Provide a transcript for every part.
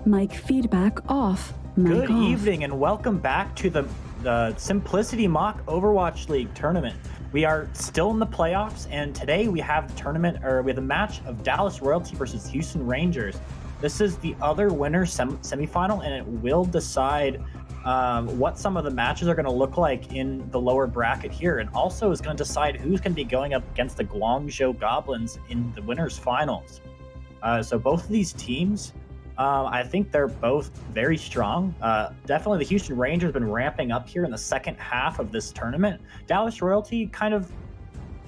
Mic feedback off. Mic Good off. evening and welcome back to the Simplicity Mock Overwatch League tournament. We are still in the playoffs, and today we have a match of Dallas Royalty versus Houston Rangers. This is the other winner semifinal, and it will decide what some of the matches are going to look like in the lower bracket here, and also is going to decide who's going to be going up against the Guangzhou Goblins in the winners finals. So both of these teams, I think they're both very strong. Definitely the Houston Rangers have been ramping up here in the second half of this tournament. Dallas Royalty kind of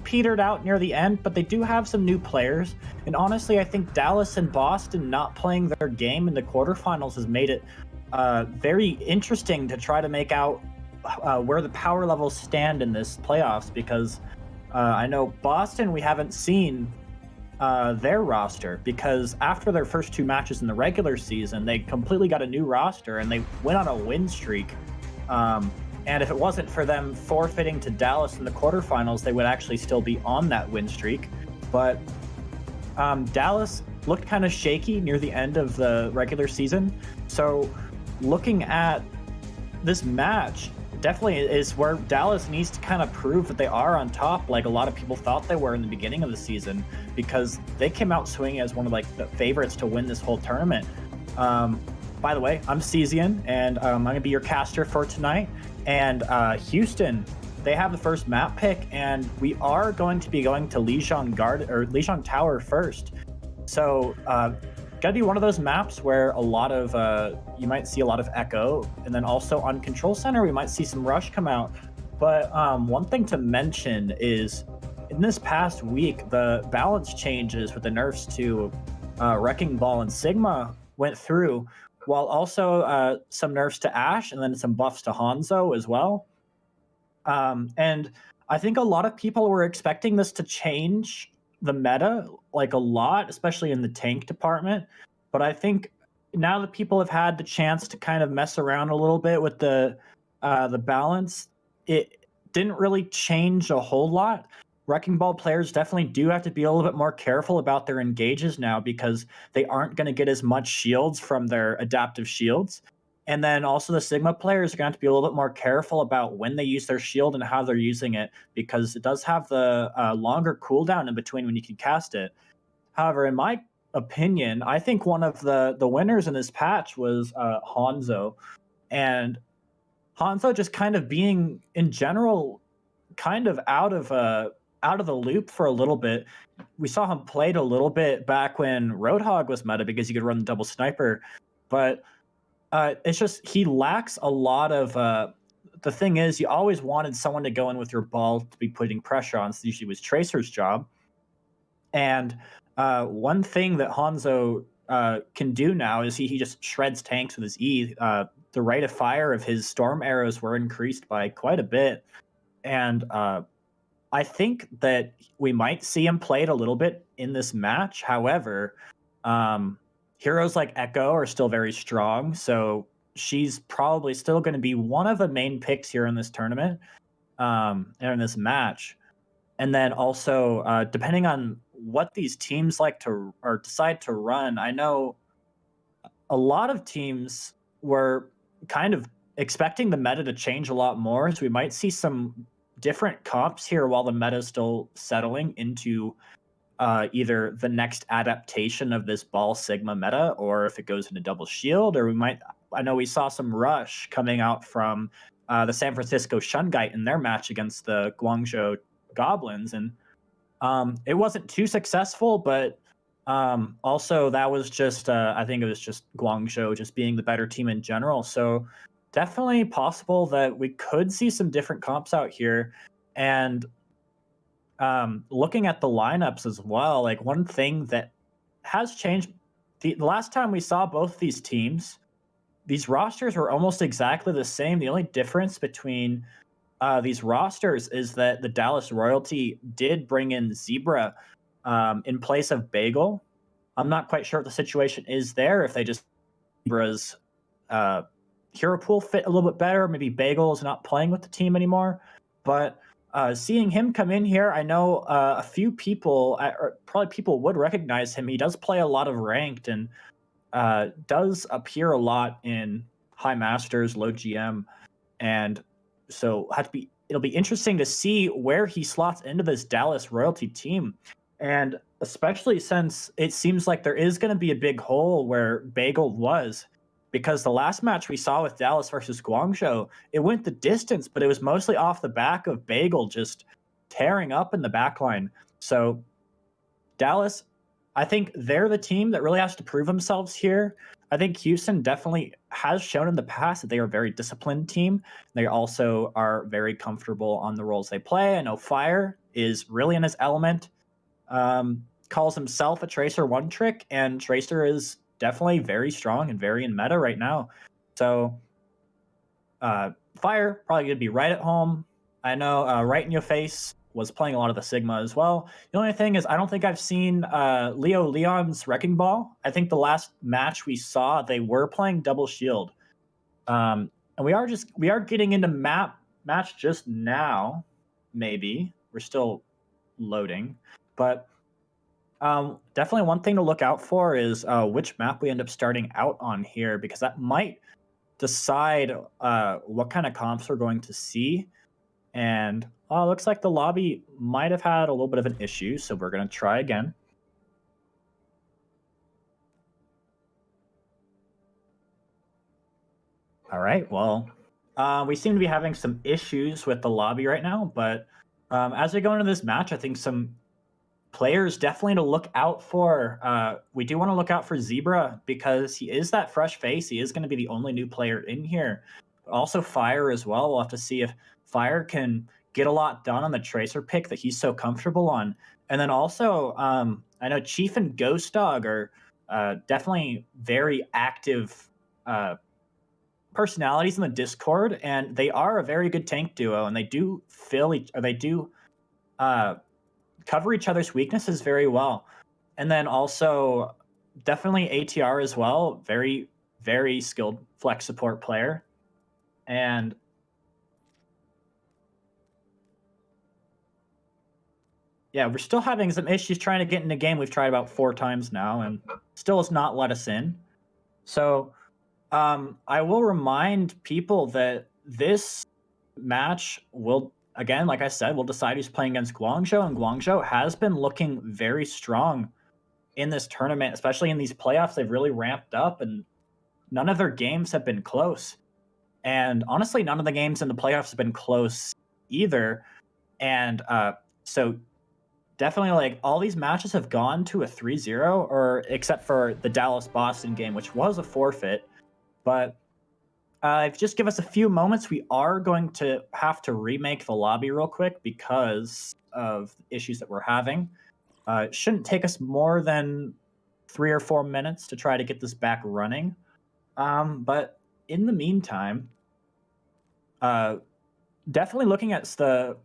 petered out near the end, but they do have some new players. And honestly, I think Dallas and Boston not playing their game in the quarterfinals has made it very interesting to try to make out where the power levels stand in this playoffs, because I know Boston, we haven't seen their roster, because after their first two matches in the regular season, they completely got a new roster and they went on a win streak. And if it wasn't for them forfeiting to Dallas in the quarterfinals, they would actually still be on that win streak. But Dallas looked kind of shaky near the end of the regular season. So looking at this match, definitely is where Dallas needs to kind of prove that they are on top, like a lot of people thought they were in the beginning of the season, because they came out swinging as one of like the favorites to win this whole tournament. By the way, I'm Cesian, and I'm going to be your caster for tonight. And Houston, they have the first map pick, and we are going to be going to Lijiang Tower first. So gotta be one of those maps where a lot of you might see a lot of echo, and then also on Control Center we might see some rush come out. But one thing to mention is, in this past week, the balance changes with the nerfs to Wrecking Ball and Sigma went through, while also some nerfs to Ashe and then some buffs to Hanzo as well. And I think a lot of people were expecting this to change the meta like a lot, especially in the tank department. But I think now that people have had the chance to kind of mess around a little bit with the balance, it didn't really change a whole lot. Wrecking Ball players definitely do have to be a little bit more careful about their engages now, because they aren't going to get as much shields from their adaptive shields. And then also the Sigma players are going to have to be a little bit more careful about when they use their shield and how they're using it, because it does have the longer cooldown in between when you can cast it. However, in my opinion, I think one of the winners in this patch was Hanzo. And Hanzo just kind of being, in general, kind of out of the loop for a little bit. We saw him played a little bit back when Roadhog was meta, because you could run the double sniper. But it's just he lacks a lot of. The thing is, you always wanted someone to go in with your ball to be putting pressure on. So usually was Tracer's job. And one thing that Hanzo can do now is he just shreds tanks with his E. The rate of fire of his storm arrows were increased by quite a bit. And I think that we might see him played a little bit in this match. However, heroes like Echo are still very strong, so she's probably still going to be one of the main picks here in this tournament, and in this match. And then also, depending on what these teams like to or decide to run, I know a lot of teams were kind of expecting the meta to change a lot more, so we might see some different comps here while the meta is still settling into either the next adaptation of this Ball Sigma meta, or if it goes into double shield, or I know we saw some rush coming out from the San Francisco Shungite in their match against the Guangzhou Goblins, and it wasn't too successful, but also that was just, I think it was just Guangzhou just being the better team in general. So definitely possible that we could see some different comps out here. And looking at the lineups as well, like one thing that has changed, the last time we saw both these teams, these rosters were almost exactly the same. The only difference between these rosters is that the Dallas Royalty did bring in Zebra in place of Bagel. I'm not quite sure what the situation is there, if they just Zebra's hero pool fit a little bit better. Maybe Bagel is not playing with the team anymore. But seeing him come in here, I know a few people, or probably people would recognize him. He does play a lot of ranked, and does appear a lot in high masters, low GM, and so it'll be interesting to see where he slots into this Dallas Royalty team, and especially since it seems like there is going to be a big hole where Bagel was, because the last match we saw with Dallas versus Guangzhou, it went the distance, but it was mostly off the back of Bagel just tearing up in the back line. So Dallas, I think they're the team that really has to prove themselves here. I think Houston definitely has shown in the past that they are a very disciplined team. They also are very comfortable on the roles they play. I know Fire is really in his element. Calls himself a Tracer one trick, and Tracer is definitely very strong and very in meta right now. So Fire probably going to be right at home. I know Right in Your Face was playing a lot of the Sigma as well. The only thing is, I don't think I've seen Leo Leon's Wrecking Ball. I think the last match we saw, they were playing Double Shield. And we are getting into match just now. Maybe we're still loading, but definitely one thing to look out for is which map we end up starting out on here, because that might decide what kind of comps we're going to see. And looks like the lobby might have had a little bit of an issue, so we're going to try again. All right, well, we seem to be having some issues with the lobby right now, but as we go into this match, I think some players definitely to look out for. We do want to look out for Zebra because he is that fresh face. He is going to be the only new player in here. But also Fire as well. We'll have to see if Fire can get a lot done on the Tracer pick that he's so comfortable on. And then also, I know Chief and Ghost Dog are definitely very active personalities in the Discord, and they are a very good tank duo, and they do cover each other's weaknesses very well. And then also definitely ATR as well, very, very skilled flex support player. And yeah, we're still having some issues trying to get in the game. We've tried about 4 times now and still has not let us in. So I will remind people that this match will, again, like I said, we'll decide who's playing against Guangzhou, and Guangzhou has been looking very strong in this tournament, especially in these playoffs. They've really ramped up, and none of their games have been close. And honestly, none of the games in the playoffs have been close either. And so definitely, like, all these matches have gone to a 3-0, or except for the Dallas-Boston game, which was a forfeit. But just give us a few moments. We are going to have to remake the lobby real quick because of issues that we're having. It shouldn't take us more than 3 or 4 minutes to try to get this back running. But in the meantime, definitely looking at the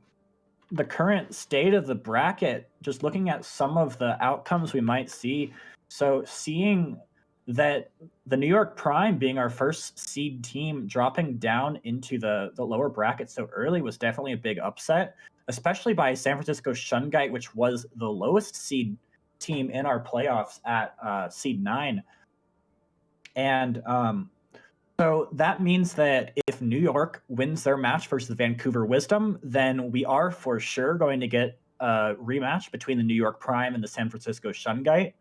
current state of the bracket, just looking at some of the outcomes we might see. So seeing that the New York Prime being our first seed team dropping down into the lower bracket so early was definitely a big upset, especially by San Francisco Shungite, which was the lowest seed team in our playoffs at seed 9. And so that means that if New York wins their match versus Vancouver Wisdom, then we are for sure going to get a rematch between the New York Prime and the San Francisco Shungite,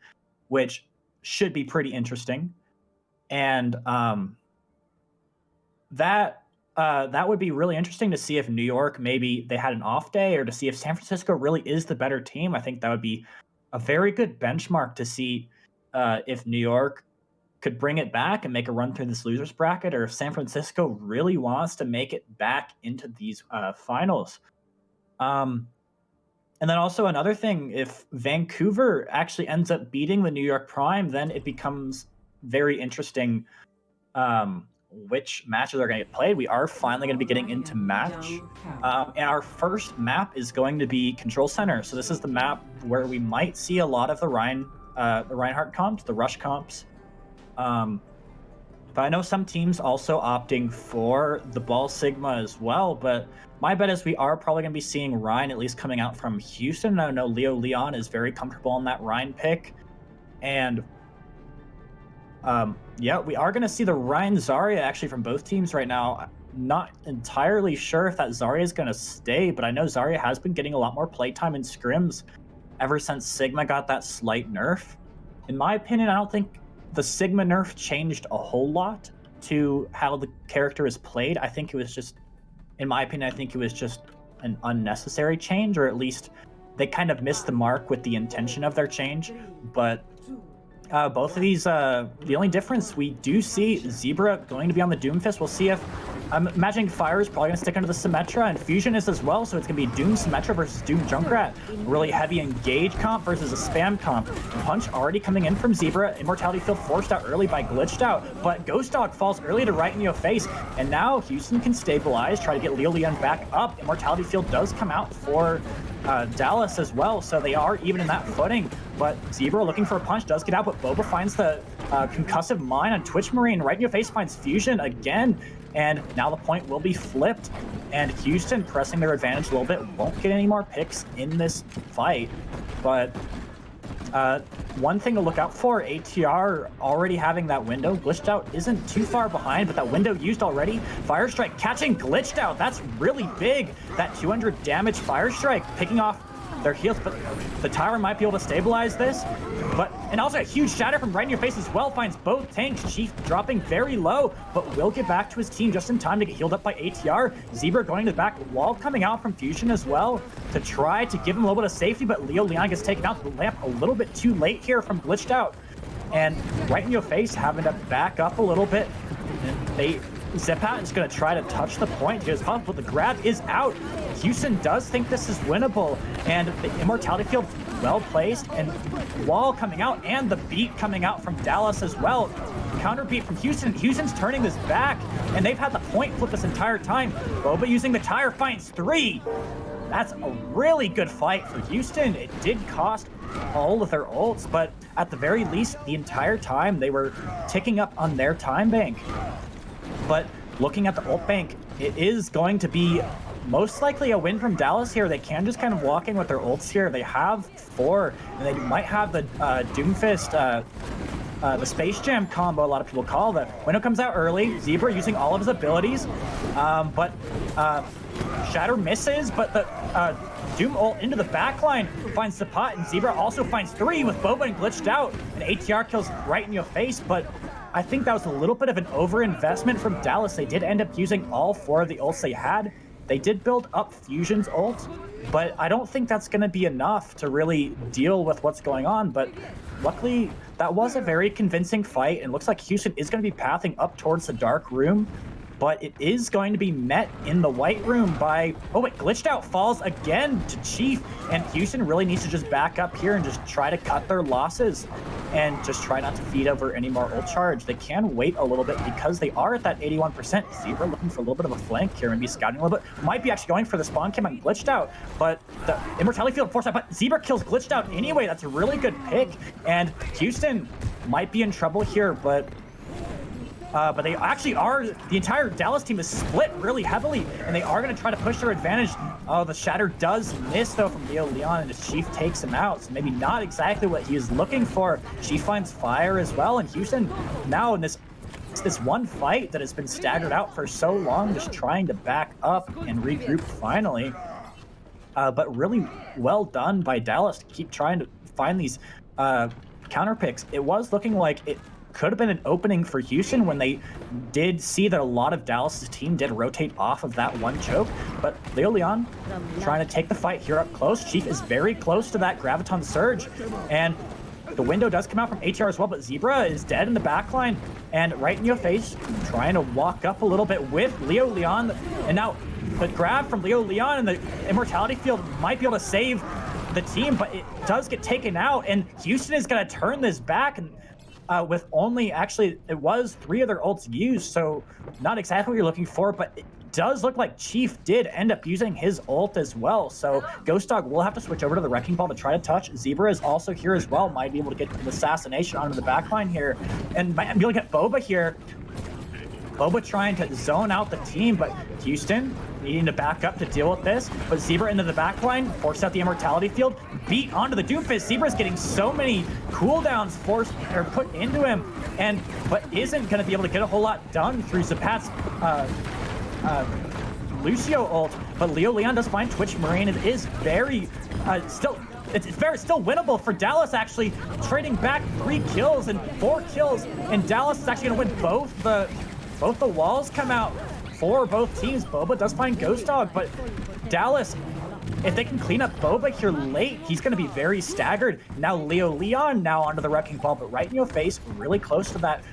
which should be pretty interesting. And that would be really interesting to see if New York, maybe they had an off day, or to see if San Francisco really is the better team. I think that would be a very good benchmark to see if New York could bring it back and make a run through this losers bracket, or if San Francisco really wants to make it back into these finals. And then also another thing, if Vancouver actually ends up beating the New York Prime, then it becomes very interesting which matches are going to get played. We are finally going to be getting into match. And our first map is going to be Control Center. So this is the map where we might see a lot of the Reinhardt comps, the Rush comps. But I know some teams also opting for the Ball Sigma as well, but my bet is we are probably going to be seeing Ryan at least coming out from Houston. I know Leo Leon is very comfortable on that Ryan pick. And Yeah, we are going to see the Ryan Zarya actually from both teams right now. Not entirely sure if that Zarya is going to stay, but I know Zarya has been getting a lot more playtime in scrims ever since Sigma got that slight nerf. In my opinion, I don't think the Sigma nerf changed a whole lot to how the character is played. I think it was just, in my opinion, I think it was just an unnecessary change, or at least they kind of missed the mark with the intention of their change. But both of these, the only difference we do see Zebra going to be on the Doomfist. We'll see if, I'm imagining Fire is probably going to stick under the Symmetra, and Fusion is as well, so it's going to be Doom Symmetra versus Doom Junkrat. Really heavy engage comp versus a spam comp. Punch already coming in from Zebra. Immortality Field forced out early by Glitched Out, but Ghost Dog falls early to right in your face, and now Houston can stabilize, try to get Leo Leon back up. Immortality Field does come out for Dallas as well, so they are even in that footing. But Zebra looking for a punch does get out, but Boba finds the concussive mine on Twitch Marine. Right in your face finds Fusion again, and now the point will be flipped. And Houston pressing their advantage a little bit, won't get any more picks in this fight. But one thing to look out for, ATR already having that window. Glitched Out isn't too far behind, but that window used already. Fire Strike catching Glitched Out. That's really big. That 200 damage Fire Strike picking off their heals, but the tower might be able to stabilize this. And also a huge shatter from right in your face as well finds both tanks. Chief dropping very low, but will get back to his team just in time to get healed up by ATR. Zebra going to the back wall, coming out from Fusion as well to try to give him a little bit of safety, but Leo Leon gets taken out. The lamp a little bit too late here from Glitched Out. And right in your face, having to back up a little bit. And Zepat is going to try to touch the point here as possible, but the grab is out. Houston does think this is winnable, and the Immortality Field well placed, and wall coming out, and the beat coming out from Dallas as well. Counter beat from Houston. Houston's turning this back, and they've had the point flip this entire time. Boba using the tire finds 3. That's a really good fight for Houston. It did cost all of their ults, but at the very least, the entire time they were ticking up on their time bank. But looking at the ult bank, it is going to be most likely a win from Dallas here. They can just kind of walk in with their ults here. They have 4, and they might have the Doomfist, the Space Jam combo, a lot of people call that. Window comes out early. Zebra using all of his abilities, but Shatter misses, but the Doom ult into the backline finds the pot, and Zebra also finds 3 with Boba and Glitched Out, and ATR kills right in your face, but I think that was a little bit of an overinvestment from Dallas. They did end up using all 4 of the ults they had. They did build up Fusion's ult, but I don't think that's going to be enough to really deal with what's going on. But luckily, that was a very convincing fight, and looks like Houston is going to be pathing up towards the Dark Room. But it is going to be met in the White Room by, oh wait, Glitched Out falls again to Chief, and Houston really needs to just back up here and just try to cut their losses and just try not to feed over any more ult charge. They can wait a little bit because they are at that 81%. Zebra looking for a little bit of a flank here, maybe scouting a little bit. Might be actually going for the spawn cam on Glitched Out, but the Immortality Field forced out, but Zebra kills Glitched Out anyway. That's a really good pick, and Houston might be in trouble here, but they actually are, the entire Dallas team is split really heavily, and they are going to try to push their advantage. Oh, the Shatter does miss, though, from Leo Leon, and the Chief takes him out, so maybe not exactly what he is looking for. Chief finds Fire as well, and Houston now in this one fight that has been staggered out for so long, just trying to back up and regroup finally. But really well done by Dallas to keep trying to find these counter picks. It was looking like it could have been an opening for Houston when they did see that a lot of Dallas's team did rotate off of that one choke, but Leo Leon trying to take the fight here up close. Chief is very close to that Graviton Surge, and the window does come out from ATR as well, but Zebra is dead in the backline, and right in your face, trying to walk up a little bit with Leo Leon, and now the grab from Leo Leon and the Immortality Field might be able to save the team, but it does get taken out, and Houston is going to turn this back, and with only, actually, it was 3 of their ults used, so not exactly what you're looking for, but it does look like Chief did end up using his ult as well, so Ghost Dog will have to switch over to the Wrecking Ball to try to touch. Zebra is also here as well, might be able to get an assassination onto the backline here, and might be able to get Boba here. Boba trying to zone out the team, but Houston needing to back up to deal with this, but Zebra into the back line, forced out the Immortality Field, beat onto the Doomfist. Zebra's getting so many cooldowns forced or put into him, but isn't going to be able to get a whole lot done through Zapat's Lucio ult. But Leo Leon does find Twitch Marine. It is very it's still winnable for Dallas, actually trading back 3 kills and 4 kills, and Dallas is actually going to win both the walls come out for both teams. Boba does find Ghost Dog, but Dallas, if they can clean up Boba here late, he's going to be very staggered. Now Leo Leon now onto the Wrecking Ball, but right in your face, really close to that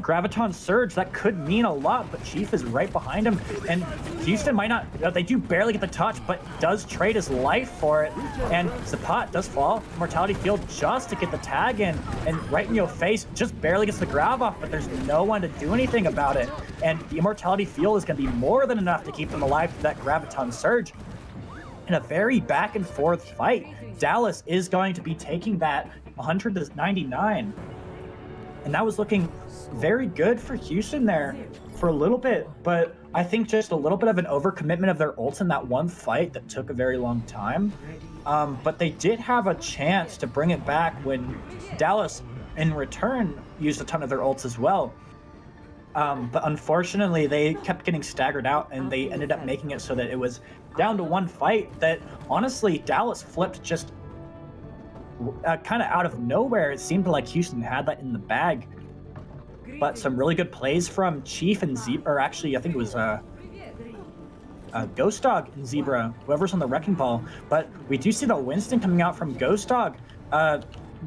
Graviton Surge. That could mean a lot, but Chief is right behind him, and Houston might not, they do barely get the touch, but does trade his life for it, and Zapat does fall. Mortality Field just to get the tag in, and right in your face, just barely gets the grab off, but there's no one to do anything about it, and the Immortality Field is going to be more than enough to keep them alive for that Graviton Surge. In a very back and forth fight, Dallas is going to be taking that 100-99, and that was looking very good for Houston there for a little bit, but I think just a little bit of an overcommitment of their ults in that one fight that took a very long time. But they did have a chance to bring it back when Dallas, in return, used a ton of their ults as well. But unfortunately, they kept getting staggered out, and they ended up making it so that it was down to one fight that, honestly, Dallas flipped just kind of out of nowhere. It seemed like Houston had that in the bag. But some really good plays from Chief and Zebra, or actually, I think it was Ghost Dog and Zebra, whoever's on the Wrecking Ball. But we do see the Winston coming out from Ghost Dog.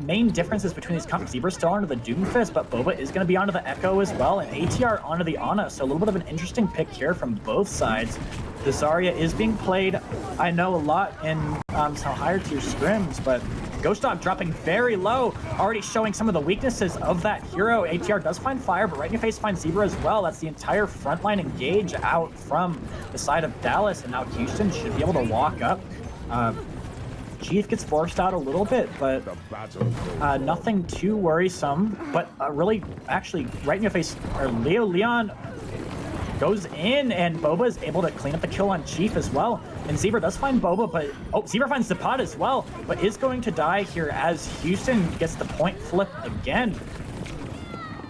Main differences between these comps: Zebra's still onto the Doomfist, but Boba is going to be onto the Echo as well, and ATR onto the Ana. So a little bit of an interesting pick here from both sides. The Zarya is being played, I know, a lot in some higher tier scrims, but Ghost Dog dropping very low, already showing some of the weaknesses of that hero. ATR does find fire, but right in your face finds Zebra as well. That's the entire frontline engage out from the side of Dallas, and now Houston should be able to walk up. Chief gets forced out a little bit, but nothing too worrisome. But really, actually, right in your face, Leo Leon goes in, and Boba is able to clean up the kill on Chief as well. And Zebra does find Boba, but Zebra finds Zapat as well, but is going to die here as Houston gets the point flip again.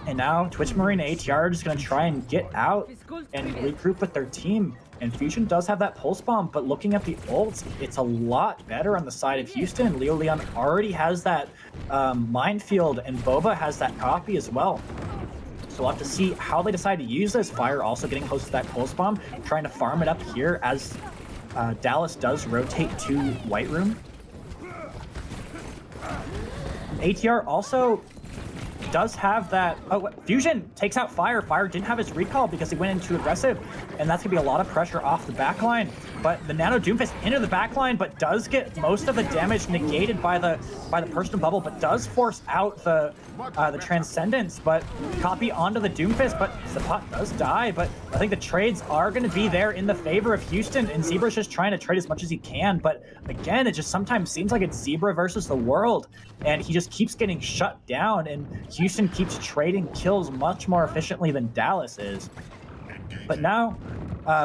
And now Twitch Marine and ATR are just going to try and get out and regroup with their team. And Fusion does have that pulse bomb, but looking at the ults, it's a lot better on the side of Houston. Leo Leon already has that minefield, and Boba has that copy as well. So we'll have to see how they decide to use this. Fire also getting close to that pulse bomb, trying to farm it up here as Dallas does rotate to White Room. ATR also does have that. Oh, Fusion takes out Fire. Fire didn't have his recall because he went in too aggressive, and that's gonna be a lot of pressure off the backline. But the Nano Doomfist into the backline, but does get most of the damage negated by the personal bubble, but does force out the Transcendence. But copy onto the Doomfist, but Zapat does die. But I think the trades are going to be there in the favor of Houston, and Zebra's just trying to trade as much as he can. But again, it just sometimes seems like it's Zebra versus the world, and he just keeps getting shut down, and Houston keeps trading kills much more efficiently than Dallas is. But now,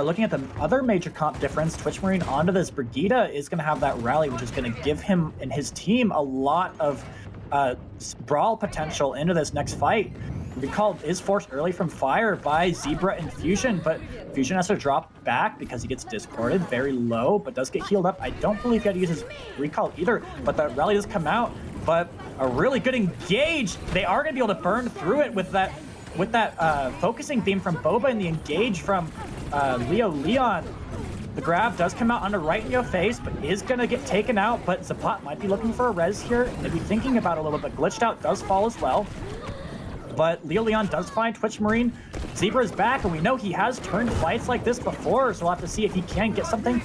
looking at the other major comp difference, Twitch Marine onto this Brigida is going to have that rally, which is going to give him and his team a lot of brawl potential into this next fight. Recall is forced early from Fire by Zebra and Fusion, but Fusion has to drop back because he gets discorded very low, but does get healed up. I don't believe he had to use his recall either, but the rally does come out. But a really good engage. They are going to be able to burn through it with that focusing beam from Boba and the engage from Leo Leon. The grab does come out on the right in your face, but is going to get taken out. But Zapat might be looking for a res here, maybe thinking about it a little bit. Glitched out does fall as well. But Leo Leon does find Twitch Marine. Zebra is back, and we know he has turned fights like this before, so we'll have to see if he can get something.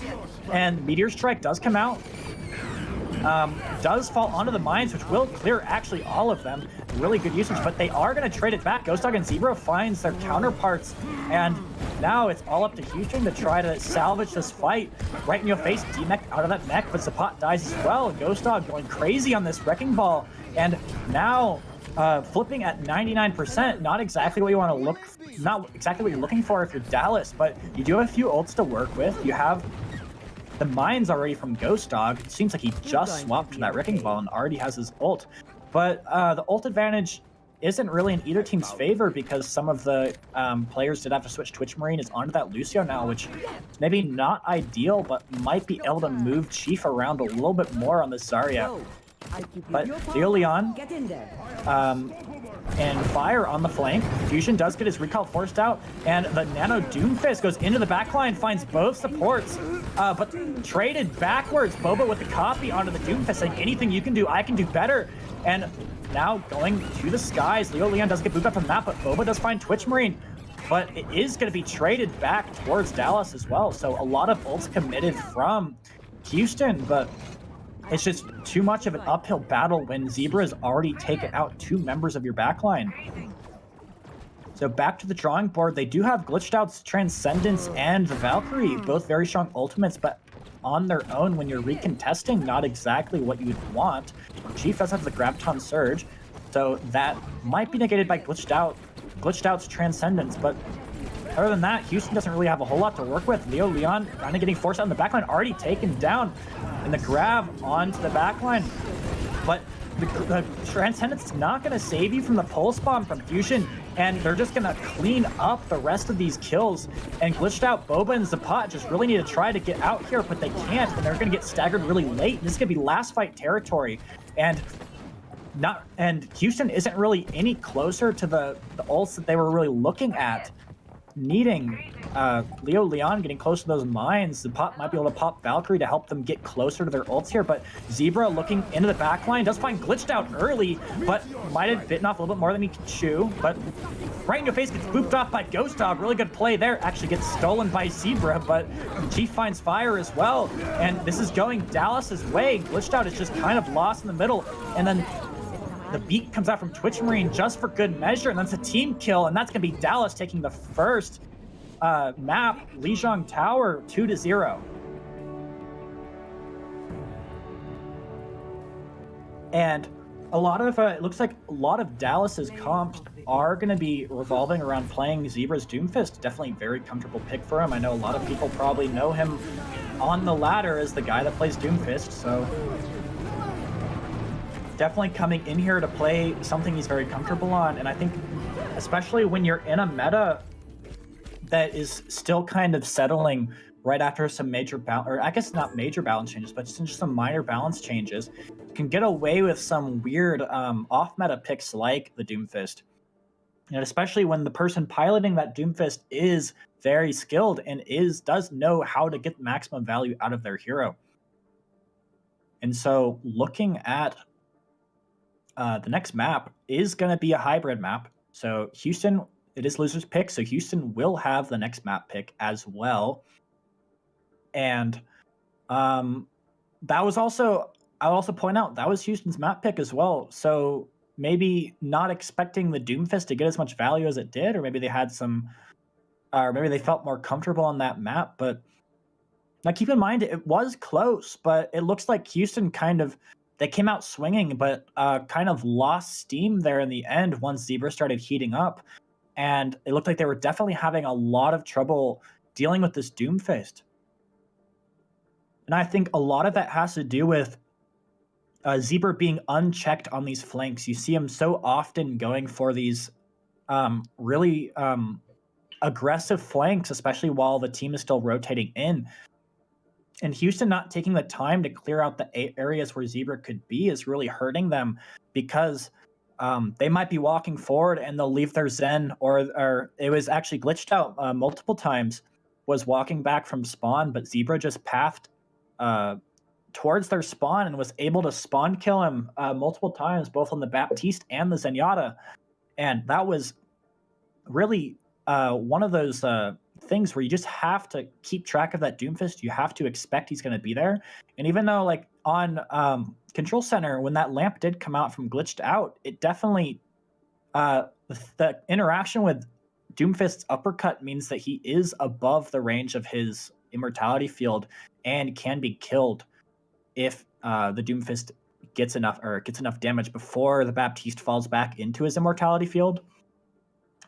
And Meteor Strike does come out. Does fall onto the mines, which will clear actually all of them. Really good usage, but they are going to trade it back. Ghost Dog and Zebra finds their counterparts, and now it's all up to Houston to try to salvage this fight. Right in your face, D-Mech out of that mech, but Zapat dies as well. Ghost Dog going crazy on this Wrecking Ball, and now flipping at 99%, not exactly what you want to look, not exactly what you're looking for if you're Dallas, but you do have a few ults to work with. You have the mines already from Ghost Dog. It seems like he just swapped to that Wrecking Ball and already has his ult. But the ult advantage isn't really in either team's favor because some of the players did have to switch Twitch Marine is onto that Lucio now, which is maybe not ideal, but might be able to move Chief around a little bit more on the Zarya. But Leo Leon and Fire on the flank. Fusion does get his recall forced out, and the Nano Doomfist goes into the backline, finds both supports, but traded backwards. Boba with the copy onto the Doomfist, saying anything you can do, I can do better. And now going to the skies, Leo Leon does get moved up from the map, but Boba does find Twitch Marine. But it is going to be traded back towards Dallas as well. So a lot of ults committed from Houston, but it's just too much of an uphill battle when Zebra has already taken out 2 members of your backline. So back to the drawing board, they do have Glitched Out's Transcendence and the Valkyrie, both very strong ultimates, but on their own when you're recontesting, not exactly what you would want. Chief does have the Graviton Surge, so that might be negated by Glitched Out's Transcendence, but other than that, Houston doesn't really have a whole lot to work with. Leo Leon kind of getting forced out in the backline, already taken down, and the grab onto the backline. But the Transcendence is not going to save you from the Pulse Bomb from Fusion, and they're just going to clean up the rest of these kills. And Glitched Out, Boba, and Zapat just really need to try to get out here, but they can't, and they're going to get staggered really late. This is going to be last fight territory, and Houston isn't really any closer to the ults that they were really looking at. Needing Leo Leon getting close to those mines. The pop might be able to pop Valkyrie to help them get closer to their ults here, but Zebra looking into the backline does find Glitched Out early, but might have bitten off a little bit more than he could chew, but right in your face, gets booped off by Ghost Dog. Really good play there. Actually gets stolen by Zebra, but Chief finds Fire as well, and this is going Dallas's way. Glitched Out is just kind of lost in the middle, and then the beat comes out from Twitch Marine just for good measure, and that's a team kill, and that's going to be Dallas taking the first map, Lijiang Tower, 2-0. And a lot of, it looks like a lot of Dallas's comps are going to be revolving around playing Zebra's Doomfist. Definitely a very comfortable pick for him. I know a lot of people probably know him on the ladder as the guy that plays Doomfist, so definitely coming in here to play something he's very comfortable on. And I think especially when you're in a meta that is still kind of settling right after some major or I guess not major balance changes, but just some minor balance changes, you can get away with some weird off-meta picks like the Doomfist. And especially when the person piloting that Doomfist is very skilled and does know how to get maximum value out of their hero. And so looking at the next map is going to be a hybrid map. So Houston, it is loser's pick, so Houston will have the next map pick as well. And that was also, I'll also point out, that was Houston's map pick as well. So maybe not expecting the Doomfist to get as much value as it did, or maybe they had some, or maybe they felt more comfortable on that map. But now keep in mind, it was close, but it looks like Houston they came out swinging, but kind of lost steam there in the end once Zebra started heating up. And it looked like they were definitely having a lot of trouble dealing with this Doomfist. And I think a lot of that has to do with Zebra being unchecked on these flanks. You see him so often going for these really aggressive flanks, especially while the team is still rotating in. And Houston not taking the time to clear out the areas where Zebra could be is really hurting them, because they might be walking forward and they'll leave their Zen, or it was actually Glitched Out multiple times, was walking back from spawn, but Zebra just pathed towards their spawn and was able to spawn kill him multiple times, both on the Baptiste and the Zenyatta. And that was really one of those things where you just have to keep track of that Doomfist. You have to expect he's going to be there. And even though, like, on Control Center, when that lamp did come out from Glitched Out, it definitely the interaction with Doomfist's uppercut means that he is above the range of his immortality field and can be killed if the Doomfist gets enough damage before the Baptiste falls back into his immortality field.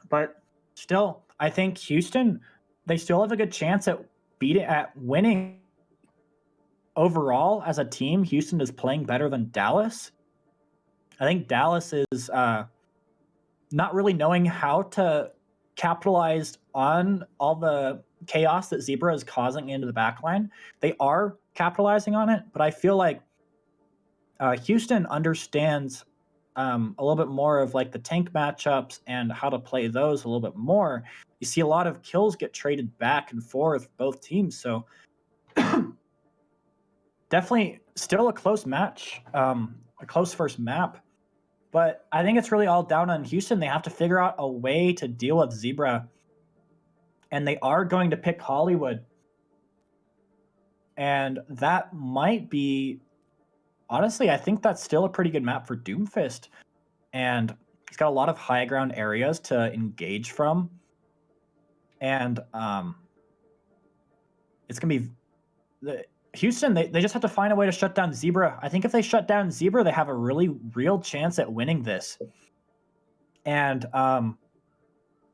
But still, I think Houston, they still have a good chance at winning. Overall, as a team, Houston is playing better than Dallas. I think Dallas is not really knowing how to capitalize on all the chaos that Zebra is causing into the backline. They are capitalizing on it, but I feel like Houston understands a little bit more of like the tank matchups and how to play those a little bit more. You see a lot of kills get traded back and forth both teams, so definitely still a close match, a close first map. But I think it's really all down on Houston. They have to figure out a way to deal with Zebra. And they are going to pick Hollywood. And that might be... Honestly, I think that's still a pretty good map for Doomfist. And he's got a lot of high ground areas to engage from. And it's going to be... Houston, they just have to find a way to shut down Zebra. I think if they shut down Zebra, they have a really real chance at winning this. And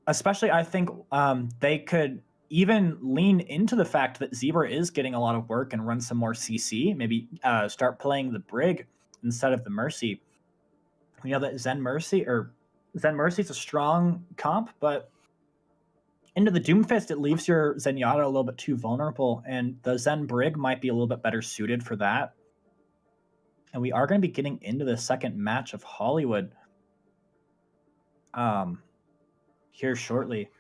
especially, I think they could even lean into the fact that Zebra is getting a lot of work and run some more CC. Maybe start playing the Brig instead of the Mercy. We know that Zen Mercy is a strong comp, but into the Doomfist, it leaves your Zenyatta a little bit too vulnerable, and the Zen Brig might be a little bit better suited for that. And we are going to be getting into the second match of Hollywood here shortly.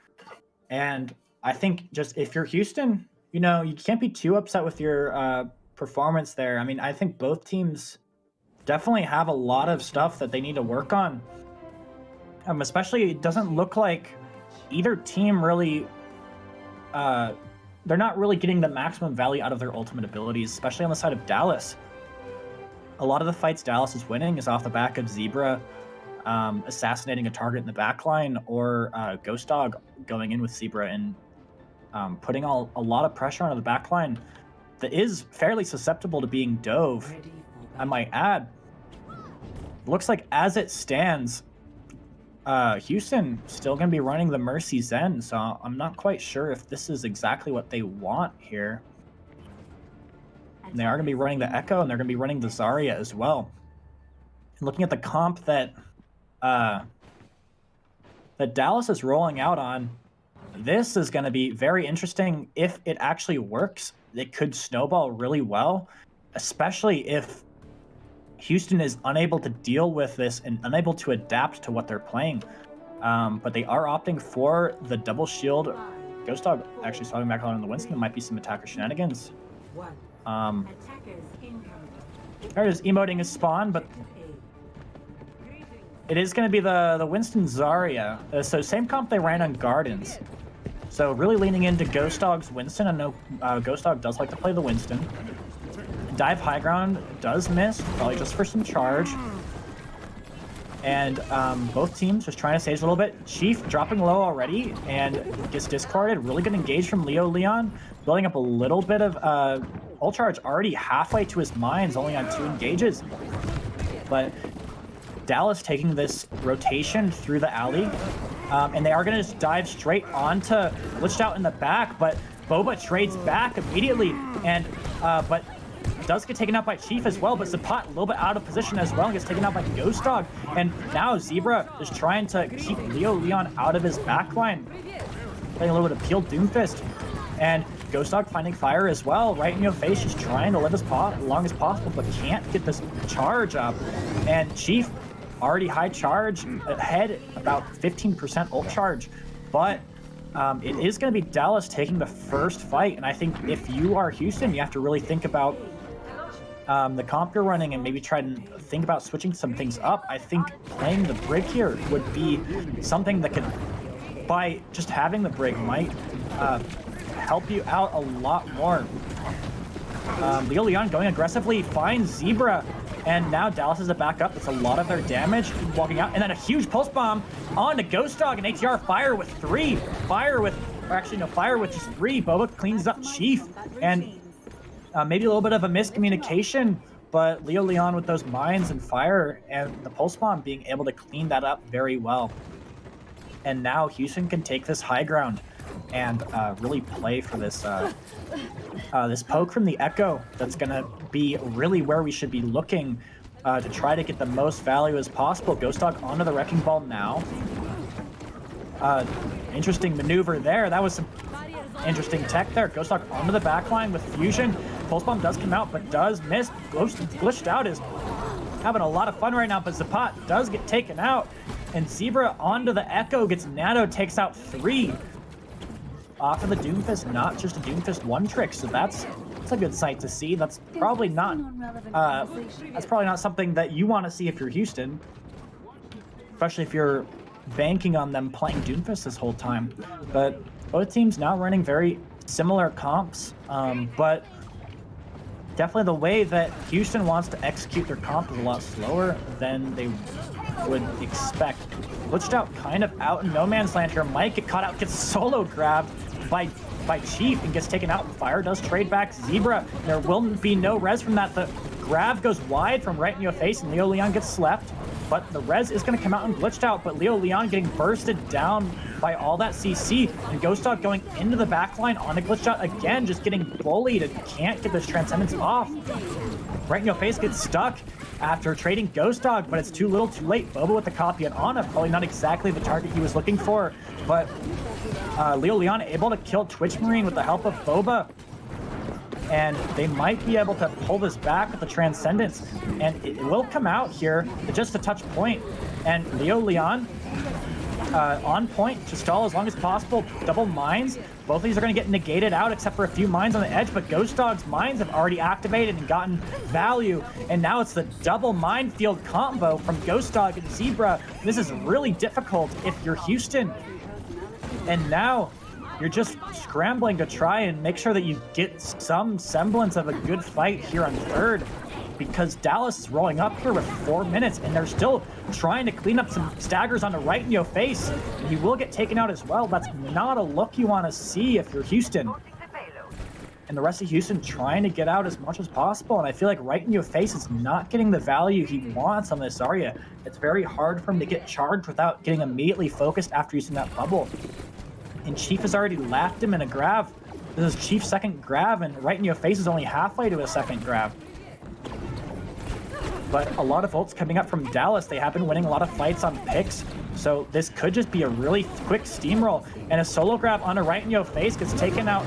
And I think just if you're Houston, you know, you can't be too upset with your performance there. I mean, I think both teams definitely have a lot of stuff that they need to work on. Especially, it doesn't look like either team really, they're not really getting the maximum value out of their ultimate abilities, especially on the side of Dallas. A lot of the fights Dallas is winning is off the back of Zebra assassinating a target in the backline, or Ghost Dog going in with Zebra and putting a lot of pressure onto the backline that is fairly susceptible to being dove, I might add. Looks like as it stands, Houston still going to be running the Mercy Zen, so I'm not quite sure if this is exactly what they want here. And they are going to be running the Echo, and they're going to be running the Zarya as well. And looking at the comp that Dallas is rolling out on, this is going to be very interesting. If it actually works, it could snowball really well, especially if Houston is unable to deal with this and unable to adapt to what they're playing. But they are opting for the double shield. Ghost Dog actually swapping back on the Winston. There might be some attacker shenanigans. There is emoting his spawn, but it is going to be the Winston Zarya. So same comp they ran on Gardens. So really leaning into Ghost Dog's Winston. I know Ghost Dog does like to play the Winston. Dive high ground does miss, probably just for some charge. And both teams just trying to stage a little bit. Chief dropping low already and gets discarded. Really good engage from Leo Leon. Building up a little bit of ult charge already halfway to his mines, only on 2 engages. But Dallas taking this rotation through the alley. And they are going to just dive straight onto Glitched Out in the back, but Boba trades back immediately. And but does get taken out by Chief as well, but Zapat a little bit out of position as well and gets taken out by Ghost Dog. And now Zebra is trying to keep Leo Leon out of his backline. Playing a little bit of Peel Doomfist. And Ghost Dog finding fire as well, right in your face, just trying to live as long as possible, but can't get this charge up. And Chief already high charge ahead, about 15% ult charge. But it is going to be Dallas taking the first fight. And I think if you are Houston, you have to really think about the comp you're running and maybe try and think about switching some things up. I think playing the Brig here would be something that could, by just having the Brig, might help you out a lot more. Leo Leon going aggressively, finds Zebra, and now Dallas is a backup. It's a lot of their damage walking out, and then a huge pulse bomb on to Ghost Dog, and ATR fire with 3. Fire with just 3. Boba cleans up Chief, and maybe a little bit of a miscommunication but Leo Leon with those mines and fire and the pulse bomb being able to clean that up very well. And now Houston can take this high ground and really play for this this poke from the Echo. That's going to be really where we should be looking to try to get the most value as possible. Ghost Dog onto the Wrecking Ball now. Interesting maneuver there. That was some interesting tech there. Ghost Dog onto the backline with Fusion. Pulse Bomb does come out, but does miss. Glitched Out is having a lot of fun right now, but Zapat does get taken out. And Zebra onto the Echo gets Nano, takes out 3. Off of the Doomfist, not just a Doomfist 1 trick, so that's a good sight to see. That's probably not something that you want to see if you're Houston, especially if you're banking on them playing Doomfist this whole time. But both teams now running very similar comps, but definitely the way that Houston wants to execute their comp is a lot slower than they would expect. Glitched Out kind of out in no man's land here. Mike get caught out, gets solo grabbed by Chief and gets taken out. Fire does trade back Zebra. There will be no res from that. The grab goes wide from right in your face and Leo Leon gets slept. But the res is going to come out and Glitched Out, but Leo Leon getting bursted down by all that CC, and Ghost Dog going into the backline on a Glitched Out again, just getting bullied and can't get this Transcendence off. Right in your face gets stuck after trading Ghost Dog, but it's too little too late. Boba with the copy on Ana, probably not exactly the target he was looking for, but Leo Leon able to kill Twitch Marine with the help of Boba. And they might be able to pull this back with the Transcendence. And it will come out here just a touch point. And Leo Leon on point to stall as long as possible. Double mines. Both of these are going to get negated out except for a few mines on the edge. But Ghost Dog's mines have already activated and gotten value. And now it's the double minefield combo from Ghost Dog and Zebra. This is really difficult if you're Houston. And now you're just scrambling to try and make sure that you get some semblance of a good fight here on third, because Dallas is rolling up here with 4 minutes and they're still trying to clean up some staggers on the right in your face. And he will get taken out as well. That's not a look you want to see if you're Houston. And the rest of Houston trying to get out as much as possible. And I feel like right in your face is not getting the value he wants on this Zarya. It's very hard for him to get charged without getting immediately focused after using that bubble. And Chief has already lapped him in a grab. This is Chief's second grab, and right in your face is only halfway to a second grab. But a lot of ults coming up from Dallas. They have been winning a lot of fights on picks, so this could just be a really quick steamroll. And a solo grab on a right in your face gets taken out,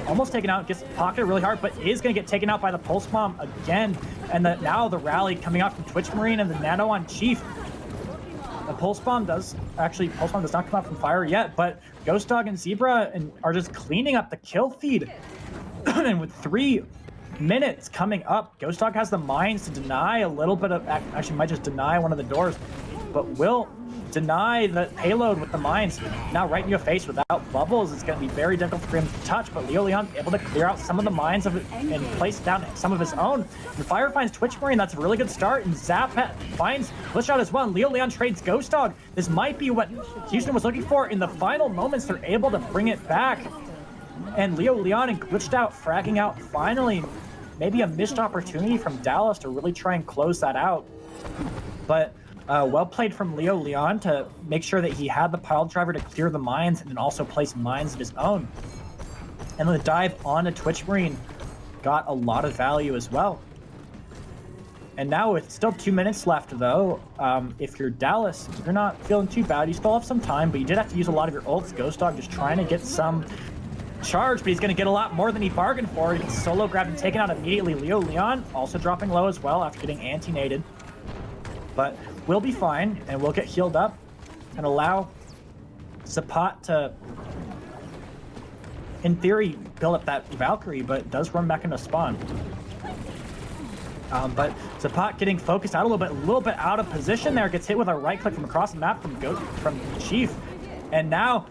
almost taken out, gets pocketed really hard, but is going to get taken out by the Pulse Bomb again. And now the rally coming out from Twitch Marine and the Nano on Chief. The Pulse Bomb does not come out from Fire yet, but Ghost Dog and Zebra are just cleaning up the kill feed. And with 3 minutes coming up, Ghost Dog has the mines to deny a little bit of, actually might just deny one of the doors, but will deny the payload with the mines. Now right in your face without bubbles, it's going to be very difficult for him to touch, but Leo Leon able to clear out some of the mines of it and place down some of his own. And Fire finds Twitch Marine, that's a really good start, and Zap finds Glitch Out as well, and Leo Leon trades Ghost Dog. This might be what Houston was looking for. In the final moments, they're able to bring it back. And Leo Leon and Glitched Out fragging out finally. Maybe a missed opportunity from Dallas to really try and close that out. But well played from Leo Leon to make sure that he had the pile driver to clear the mines and then also place mines of his own. And the dive onto Twitch Marine got a lot of value as well. And now with still 2 minutes left though, if you're Dallas, you're not feeling too bad. You still have some time, but you did have to use a lot of your ults. Ghost Dog just trying to get some charge, but he's going to get a lot more than he bargained for. He gets solo grabbed and taken out immediately. Leo Leon also dropping low as well after getting anti-nated. But we'll be fine, and we'll get healed up and allow Zapat to, in theory, build up that Valkyrie, but it does run back into spawn. But Zapat getting focused out a little bit out of position there, gets hit with a right click from across the map from Chief. And now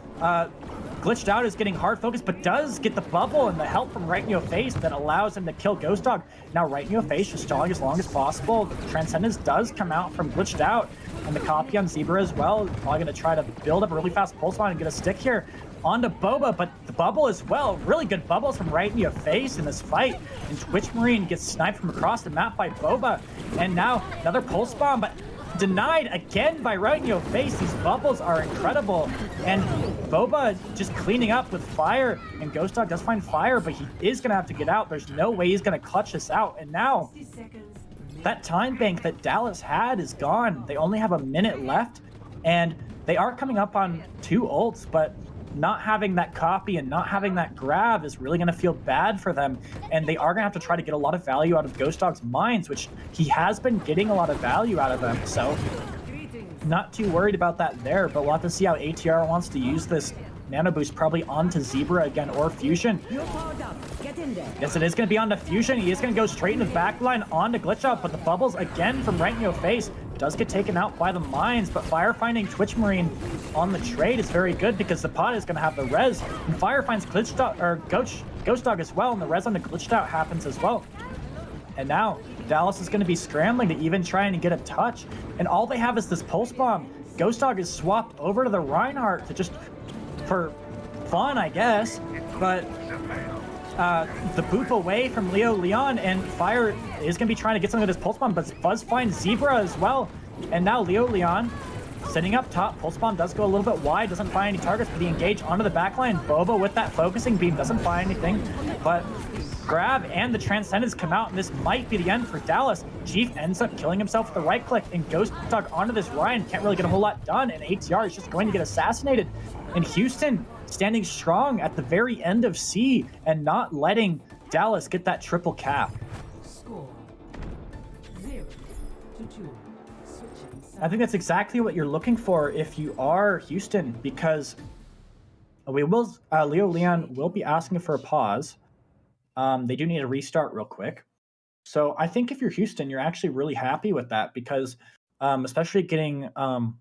Glitched Out is getting hard focused, but does get the bubble and the help from right in your face that allows him to kill Ghost Dog. Now right in your face, just stalling as long as possible. Transcendence does come out from Glitched Out, and the copy on Zebra as well. Probably going to try to build up a really fast pulse line and get a stick here. onto Boba, but the bubble as well. Really good bubbles from right in your face in this fight. And Twitch Marine gets sniped from across the map by Boba. And now another pulse bomb, but denied again by right in your face. These bubbles are incredible. And Boba just cleaning up with fire. And Ghost Dog does find fire, but he is going to have to get out. There's no way he's going to clutch this out. And now that time bank that Dallas had is gone. They only have a minute left. And they are coming up on 2 ults, but not having that copy and not having that grab is really going to feel bad for them. And they are going to have to try to get a lot of value out of Ghost Dog's mines, which he has been getting a lot of value out of them. So not too worried about that there, but we'll have to see how ATR wants to use this nano boost, probably onto Zebra again or Fusion. Yes, it is going to be onto Fusion. He is going to go straight into the backline onto Glitch Up, but the bubbles again from right in your face does get taken out by the mines, but Fire finding Twitch Marine on the trade is very good because the pot is going to have the res, and Fire finds Glitch Dog, or Ghost Dog as well, and the res on the Glitched Out happens as well. And now Dallas is going to be scrambling to even try and get a touch, and all they have is this pulse bomb. Ghost Dog is swapped over to the Reinhardt to just for fun, I guess, but the boop away from Leo Leon, and Fire is going to be trying to get some of this pulse bomb, but Fuzz finds Zebra as well. And now Leo Leon sitting up top. Pulse bomb does go a little bit wide, doesn't find any targets, but he engaged onto the backline. Boba with that focusing beam doesn't find anything, but grab and the Transcendence come out, and this might be the end for Dallas. Chief ends up killing himself with the right click, and Ghost Dog onto this Ryan. Can't really get a whole lot done, and ATR is just going to get assassinated. And Houston standing strong at the very end of C and not letting Dallas get that triple cap. Score 0-2. I think that's exactly what you're looking for if you are Houston, because we will Leo Leon will be asking for a pause. They do need a restart real quick. So I think if you're Houston, you're actually really happy with that, because especially getting kind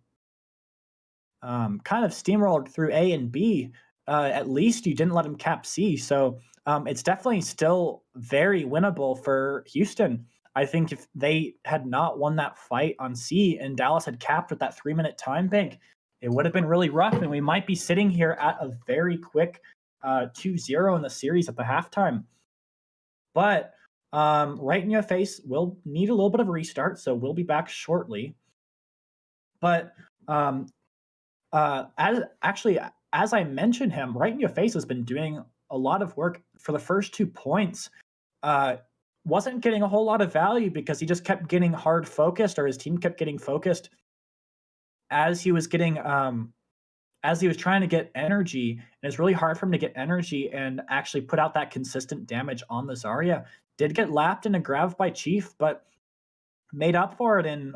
of steamrolled through A and B, at least you didn't let him cap C. So it's definitely still very winnable for Houston. I think if they had not won that fight on C and Dallas had capped with that 3-minute time bank, it would have been really rough, and we might be sitting here at a very quick 2-0 in the series at the halftime. But right in your face, we'll need a little bit of a restart, so we'll be back shortly. But as I mentioned him, right in your face has been doing a lot of work for the first 2 points. Wasn't getting a whole lot of value because he just kept getting hard focused, or his team kept getting focused as he was getting as he was trying to get energy, and it's really hard for him to get energy and actually put out that consistent damage on the Zarya. Did get lapped in a grab by Chief, but made up for it in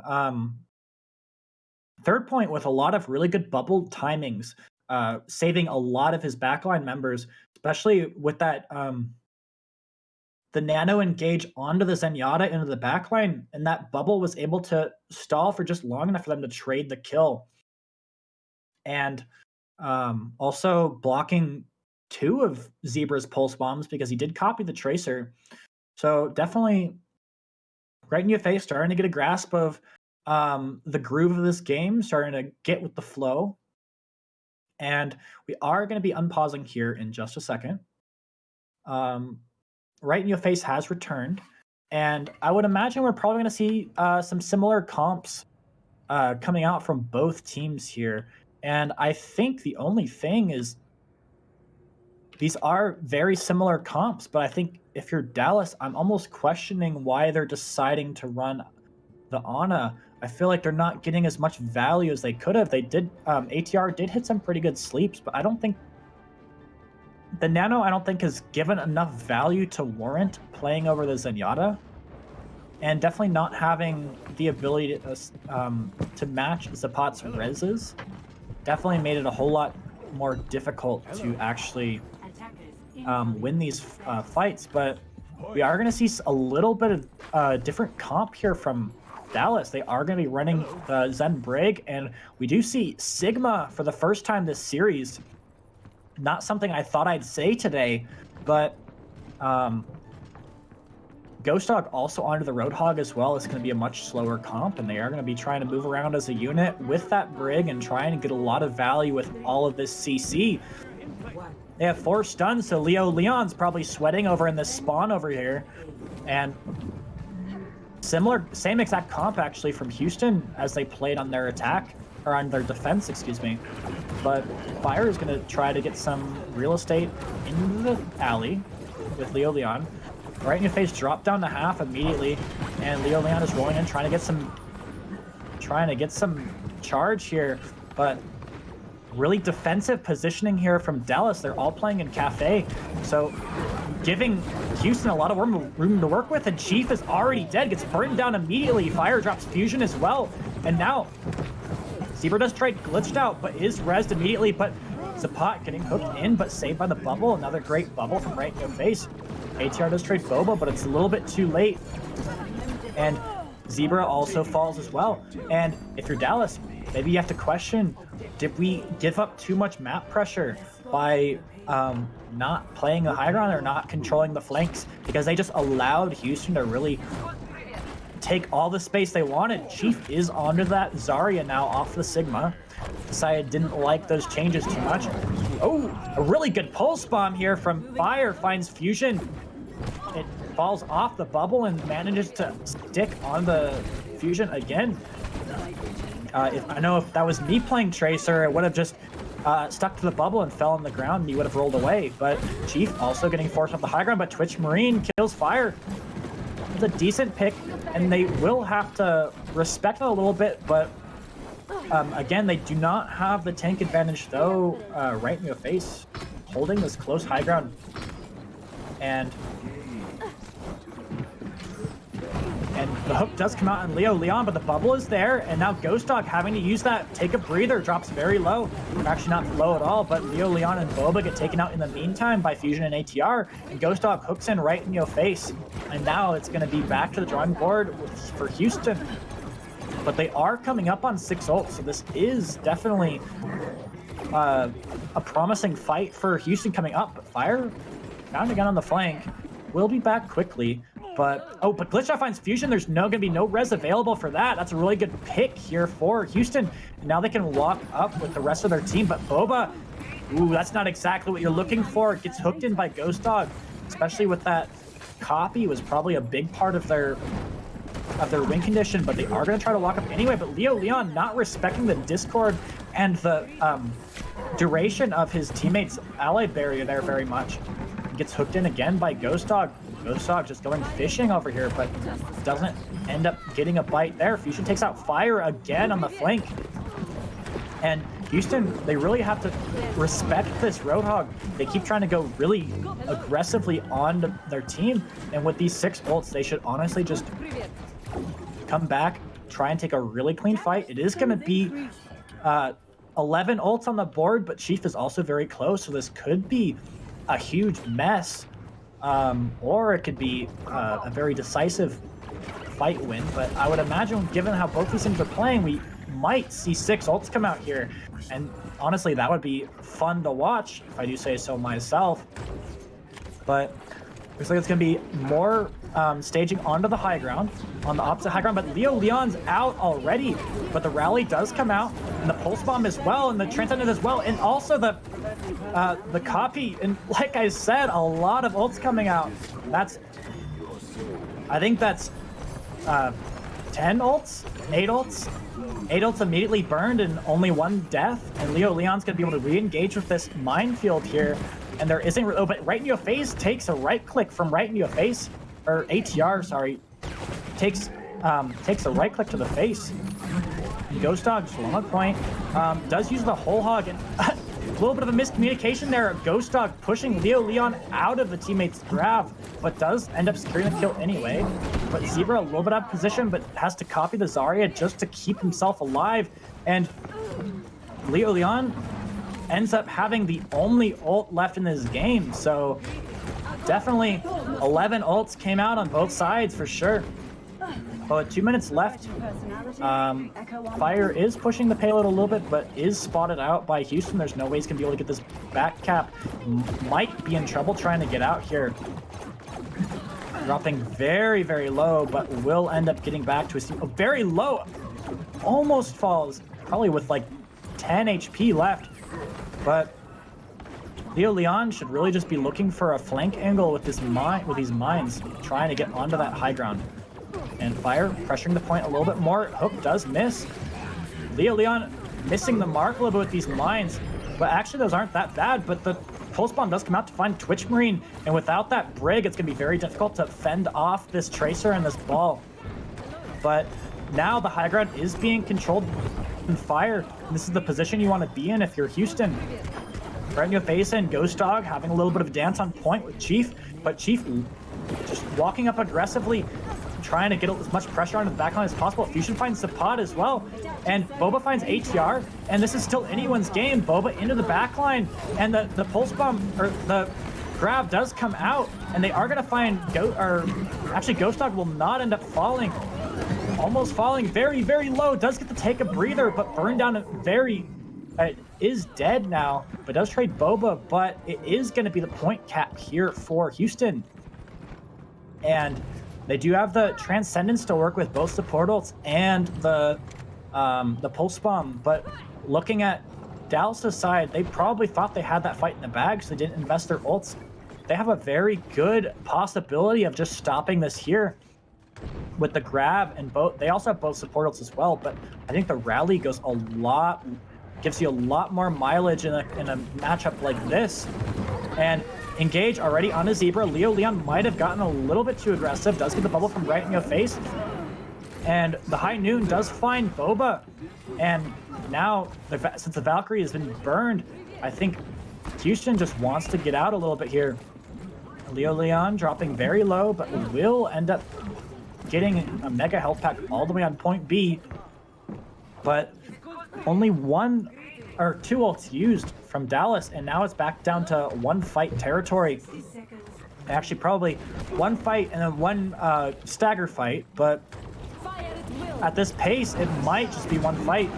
third point with a lot of really good bubble timings, saving a lot of his backline members, especially with that the nano engage onto the Zenyatta into the backline, and that bubble was able to stall for just long enough for them to trade the kill. And also blocking 2 of Zebra's pulse bombs because he did copy the Tracer. So definitely right in your face, starting to get a grasp of the groove of this game, starting to get with the flow. And we are going to be unpausing here in just a second. Right in your face has returned, and I would imagine we're probably going to see some similar comps coming out from both teams here. And I think the only thing is these are very similar comps, but I think if you're Dallas, I'm almost questioning why they're deciding to run the Ana. I feel like they're not getting as much value as they could have. They did, ATR did hit some pretty good sleeps, but I don't think the Nano, I don't think, has given enough value to warrant playing over the Zenyatta, and definitely not having the ability to match Zapat's reses definitely made it a whole lot more difficult to actually win these fights. But we are going to see a little bit of different comp here from Dallas. They are going to be running Zen Brig, and we do see Sigma for the first time this series. Not something I thought I'd say today, but Ghost Dog also onto the Roadhog as well. It's going to be a much slower comp, and they are going to be trying to move around as a unit with that Brig and trying to get a lot of value with all of this CC. They have 4 stuns, so Leon's probably sweating over in this spawn over here. And same exact comp actually from Houston as they played on their attack, or on their defense, excuse me. But Fire is going to try to get some real estate into the alley with Leon. Right in your face, drop down to half immediately, and Leon is rolling in, trying to get some charge here, but really defensive positioning here from Dallas. They're all playing in Cafe, so giving Houston a lot of room to work with, and Chief is already dead, gets burned down immediately. Fire drops Fusion as well, and now Zebra does try glitched out, but is rezzed immediately, but Zapot getting hooked in, but saved by the bubble. Another great bubble from right in your face. ATR does trade Boba, but it's a little bit too late. And Zebra also falls as well. And if you're Dallas, maybe you have to question, did we give up too much map pressure by not playing the high ground or not controlling the flanks? Because they just allowed Houston to really take all the space they wanted. Chief is onto that. Zarya now off the Sigma. Decided didn't like those changes too much. Oh, a really good pulse bomb here from Fire, finds Fusion. It falls off the bubble and manages to stick on the Fusion again. I know if that was me playing Tracer, it would have just stuck to the bubble and fell on the ground and he would have rolled away. But Chief also getting forced off the high ground, but Twitch Marine kills Fire. It's a decent pick, and they will have to respect it a little bit, but again, they do not have the tank advantage though, right in your face, holding this close high ground. And the hook does come out on Leon, but the bubble is there, and now Ghost Dog having to use that, take a breather, drops very low. Actually not low at all, but Leon and Boba get taken out in the meantime by Fusion and ATR, and Ghost Dog hooks in right in your face. And now it's going to be back to the drawing board for Houston. But they are coming up on 6 ults, so this is definitely a promising fight for Houston coming up. But Fire found again on the flank. Will be back quickly. But Glitch Out finds Fusion. There's gonna be no res available for that. That's a really good pick here for Houston. And now they can walk up with the rest of their team. But Boba, ooh, that's not exactly what you're looking for. Gets hooked in by Ghost Dog, especially with that copy. Was probably a big part of their win condition. But they are gonna try to walk up anyway. But Leon not respecting the Discord and the duration of his teammates' ally barrier there very much. Gets hooked in again by Ghost Dog. Ghost Dog just going fishing over here, but doesn't end up getting a bite there. Fusion takes out Fire again on the flank. And Houston, they really have to respect this Roadhog. They keep trying to go really aggressively on their team. And with these 6 ults, they should honestly just come back, try and take a really clean fight. It is going to be 11 ults on the board, but Chief is also very close, so this could be a huge mess. Or it could be a very decisive fight win, but I would imagine, given how both these teams are playing, we might see 6 ults come out here, and honestly, that would be fun to watch, if I do say so myself. But looks like it's going to be more staging onto the high ground, on the opposite high ground, but Leon's out already, but the rally does come out, and the pulse bomb as well, and the transcendent as well, and also the copy, and like I said, a lot of ults coming out. I think that's 10 ults, 8 ults. 8 ults immediately burned and only 1 death, and Leon's gonna be able to re-engage with this minefield here, and there isn't, but right in your face takes a right click from right in your face, or ATR, sorry, takes a right click to the face. Ghost Dog's long point, does use the whole hog, and a little bit of a miscommunication there. Ghost Dog pushing Leon out of the teammate's grab, but does end up securing the kill anyway. But Zebra a little bit out of position, but has to copy the Zarya just to keep himself alive. And Leon ends up having the only ult left in this game. So definitely 11 ults came out on both sides for sure. Well, 2 minutes left. Fire is pushing the payload a little bit, but is spotted out by Houston. There's no way he's gonna be able to get this back cap. Might be in trouble trying to get out here. Dropping very, very low, but will end up getting back to his team. Oh, very low. Almost falls, probably with like 10 HP left. But Leo Leon should really just be looking for a flank angle with these mines, trying to get onto that high ground. And Fire pressuring the point a little bit more. Hook does miss. Leo Leon missing the mark a little bit with these mines, but actually those aren't that bad. But the pulse bomb does come out to find Twitch Marine, and without that brig, it's gonna be very difficult to fend off this Tracer and this ball. But now the high ground is being controlled in Fire, and this is the position you want to be in if you're Houston. Right in your face, and Ghost Dog having a little bit of a dance on point with Chief, but Chief just walking up aggressively, trying to get as much pressure onto the backline as possible. Fusion finds the pod as well, and Boba finds ATR, and this is still anyone's game. Boba into the backline, and the pulse bomb, or the grab does come out, and they are going to find actually Ghost Dog will not end up falling. Almost falling very, very low, does get to take a breather, but burned down is dead now, but does trade Boba, but it is going to be the point cap here for Houston. And they do have the Transcendence to work with, both the portals and the pulse bomb, but looking at Dallas' side, they probably thought they had that fight in the bag, so they didn't invest their ults. They have a very good possibility of just stopping this here with the grab, and they also have both supportals as well, but I think the rally gives you a lot more mileage in a matchup like this. And Engage already on a Zebra. Leo Leon might have gotten a little bit too aggressive, does get the bubble from right in your face, and the High Noon does find Boba. And now, since the Valkyrie has been burned, I think Houston just wants to get out a little bit here. Leo Leon dropping very low, but will end up getting a mega health pack all the way on point B. But only one or two ults used from Dallas, and now it's back down to one fight territory. Actually, probably one fight and then one stagger fight, but at this pace, it might just be one fight.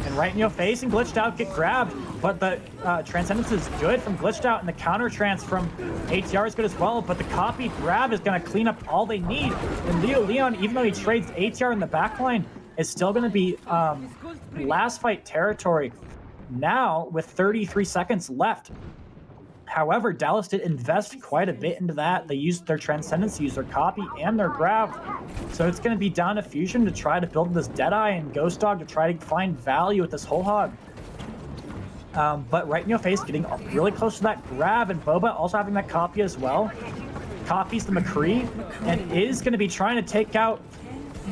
And right in your face, and Glitched Out get grabbed, but the Transcendence is good from Glitched Out, and the counter trans from ATR is good as well, but the copy grab is going to clean up all they need. And Leo Leon, even though he trades ATR in the backline, is still going to be last fight territory now with 33 seconds left. However, Dallas did invest quite a bit into that. They used their Transcendence, used their copy and their grab. So it's going to be down to Fusion to try to build this Deadeye, and Ghost Dog to try to find value with this whole hog. But right in your face, getting really close to that grab, and Boba also having that copy as well. Copies the McCree, and is going to be trying to take out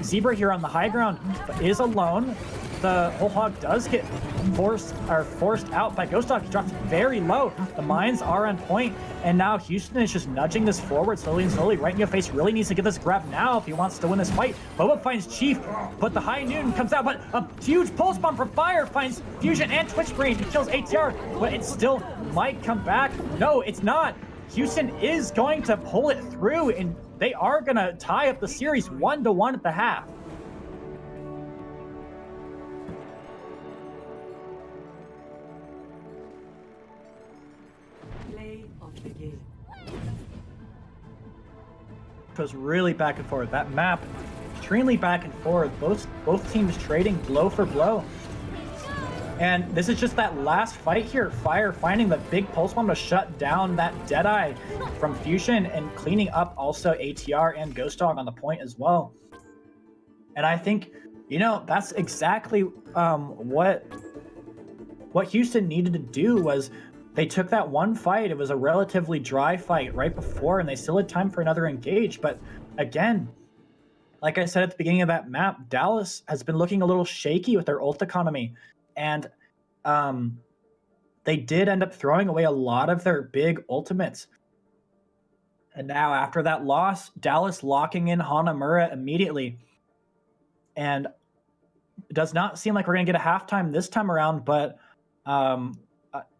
Zebra here on the high ground, but is alone. The whole hog does get forced out by Ghost Dog. He drops very low. The mines are on point, and now Houston is just nudging this forward slowly and slowly. Right in your face, really needs to get this grab now if he wants to win this fight. Boba finds Chief, but the High Noon comes out, but a huge pulse bomb from Fire finds Fusion and Twitch Brain. He kills ATR, but it still might come back. No, it's not. Houston is going to pull it through, and they are going to tie up the series 1-1 at the half. It was really back and forth. That map, extremely back and forth. Both teams trading blow for blow. And this is just that last fight here. Fire finding the big pulse bomb to shut down that Deadeye from Fusion, and cleaning up also ATR and Ghost Dog on the point as well. And I think, that's exactly what Houston needed to do. Was they took that one fight. It was a relatively dry fight right before, and they still had time for another engage. But again, like I said at the beginning of that map, Dallas has been looking a little shaky with their ult economy. And they did end up throwing away a lot of their big ultimates. And now after that loss, Dallas locking in Hanamura immediately. And it does not seem like we're going to get a halftime this time around, but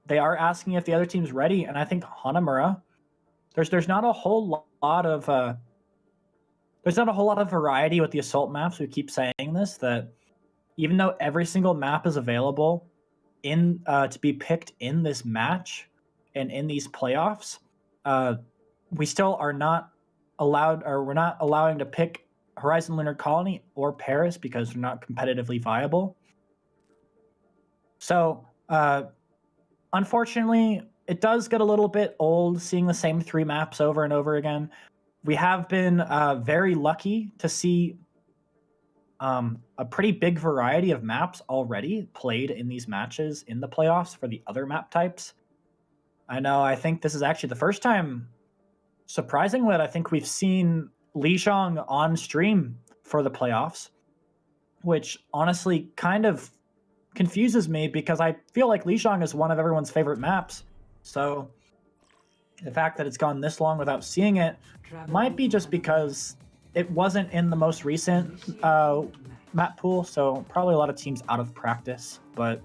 they are asking if the other team's ready. And I think Hanamura, there's not a whole lot of variety with the assault maps. We keep saying this, that even though every single map is available to be picked in this match and in these playoffs, we still are not allowed, or we're not allowing to pick Horizon Lunar Colony or Paris because they're not competitively viable. So, unfortunately, it does get a little bit old seeing the same 3 maps over and over again. We have been very lucky to see a pretty big variety of maps already played in these matches in the playoffs for the other map types. I think this is actually the first time, surprisingly, that I think we've seen Lijiang on stream for the playoffs, which honestly kind of confuses me because I feel like Lijiang is one of everyone's favorite maps. So the fact that it's gone this long without seeing it might be just because it wasn't in the most recent map pool, so probably a lot of teams out of practice. But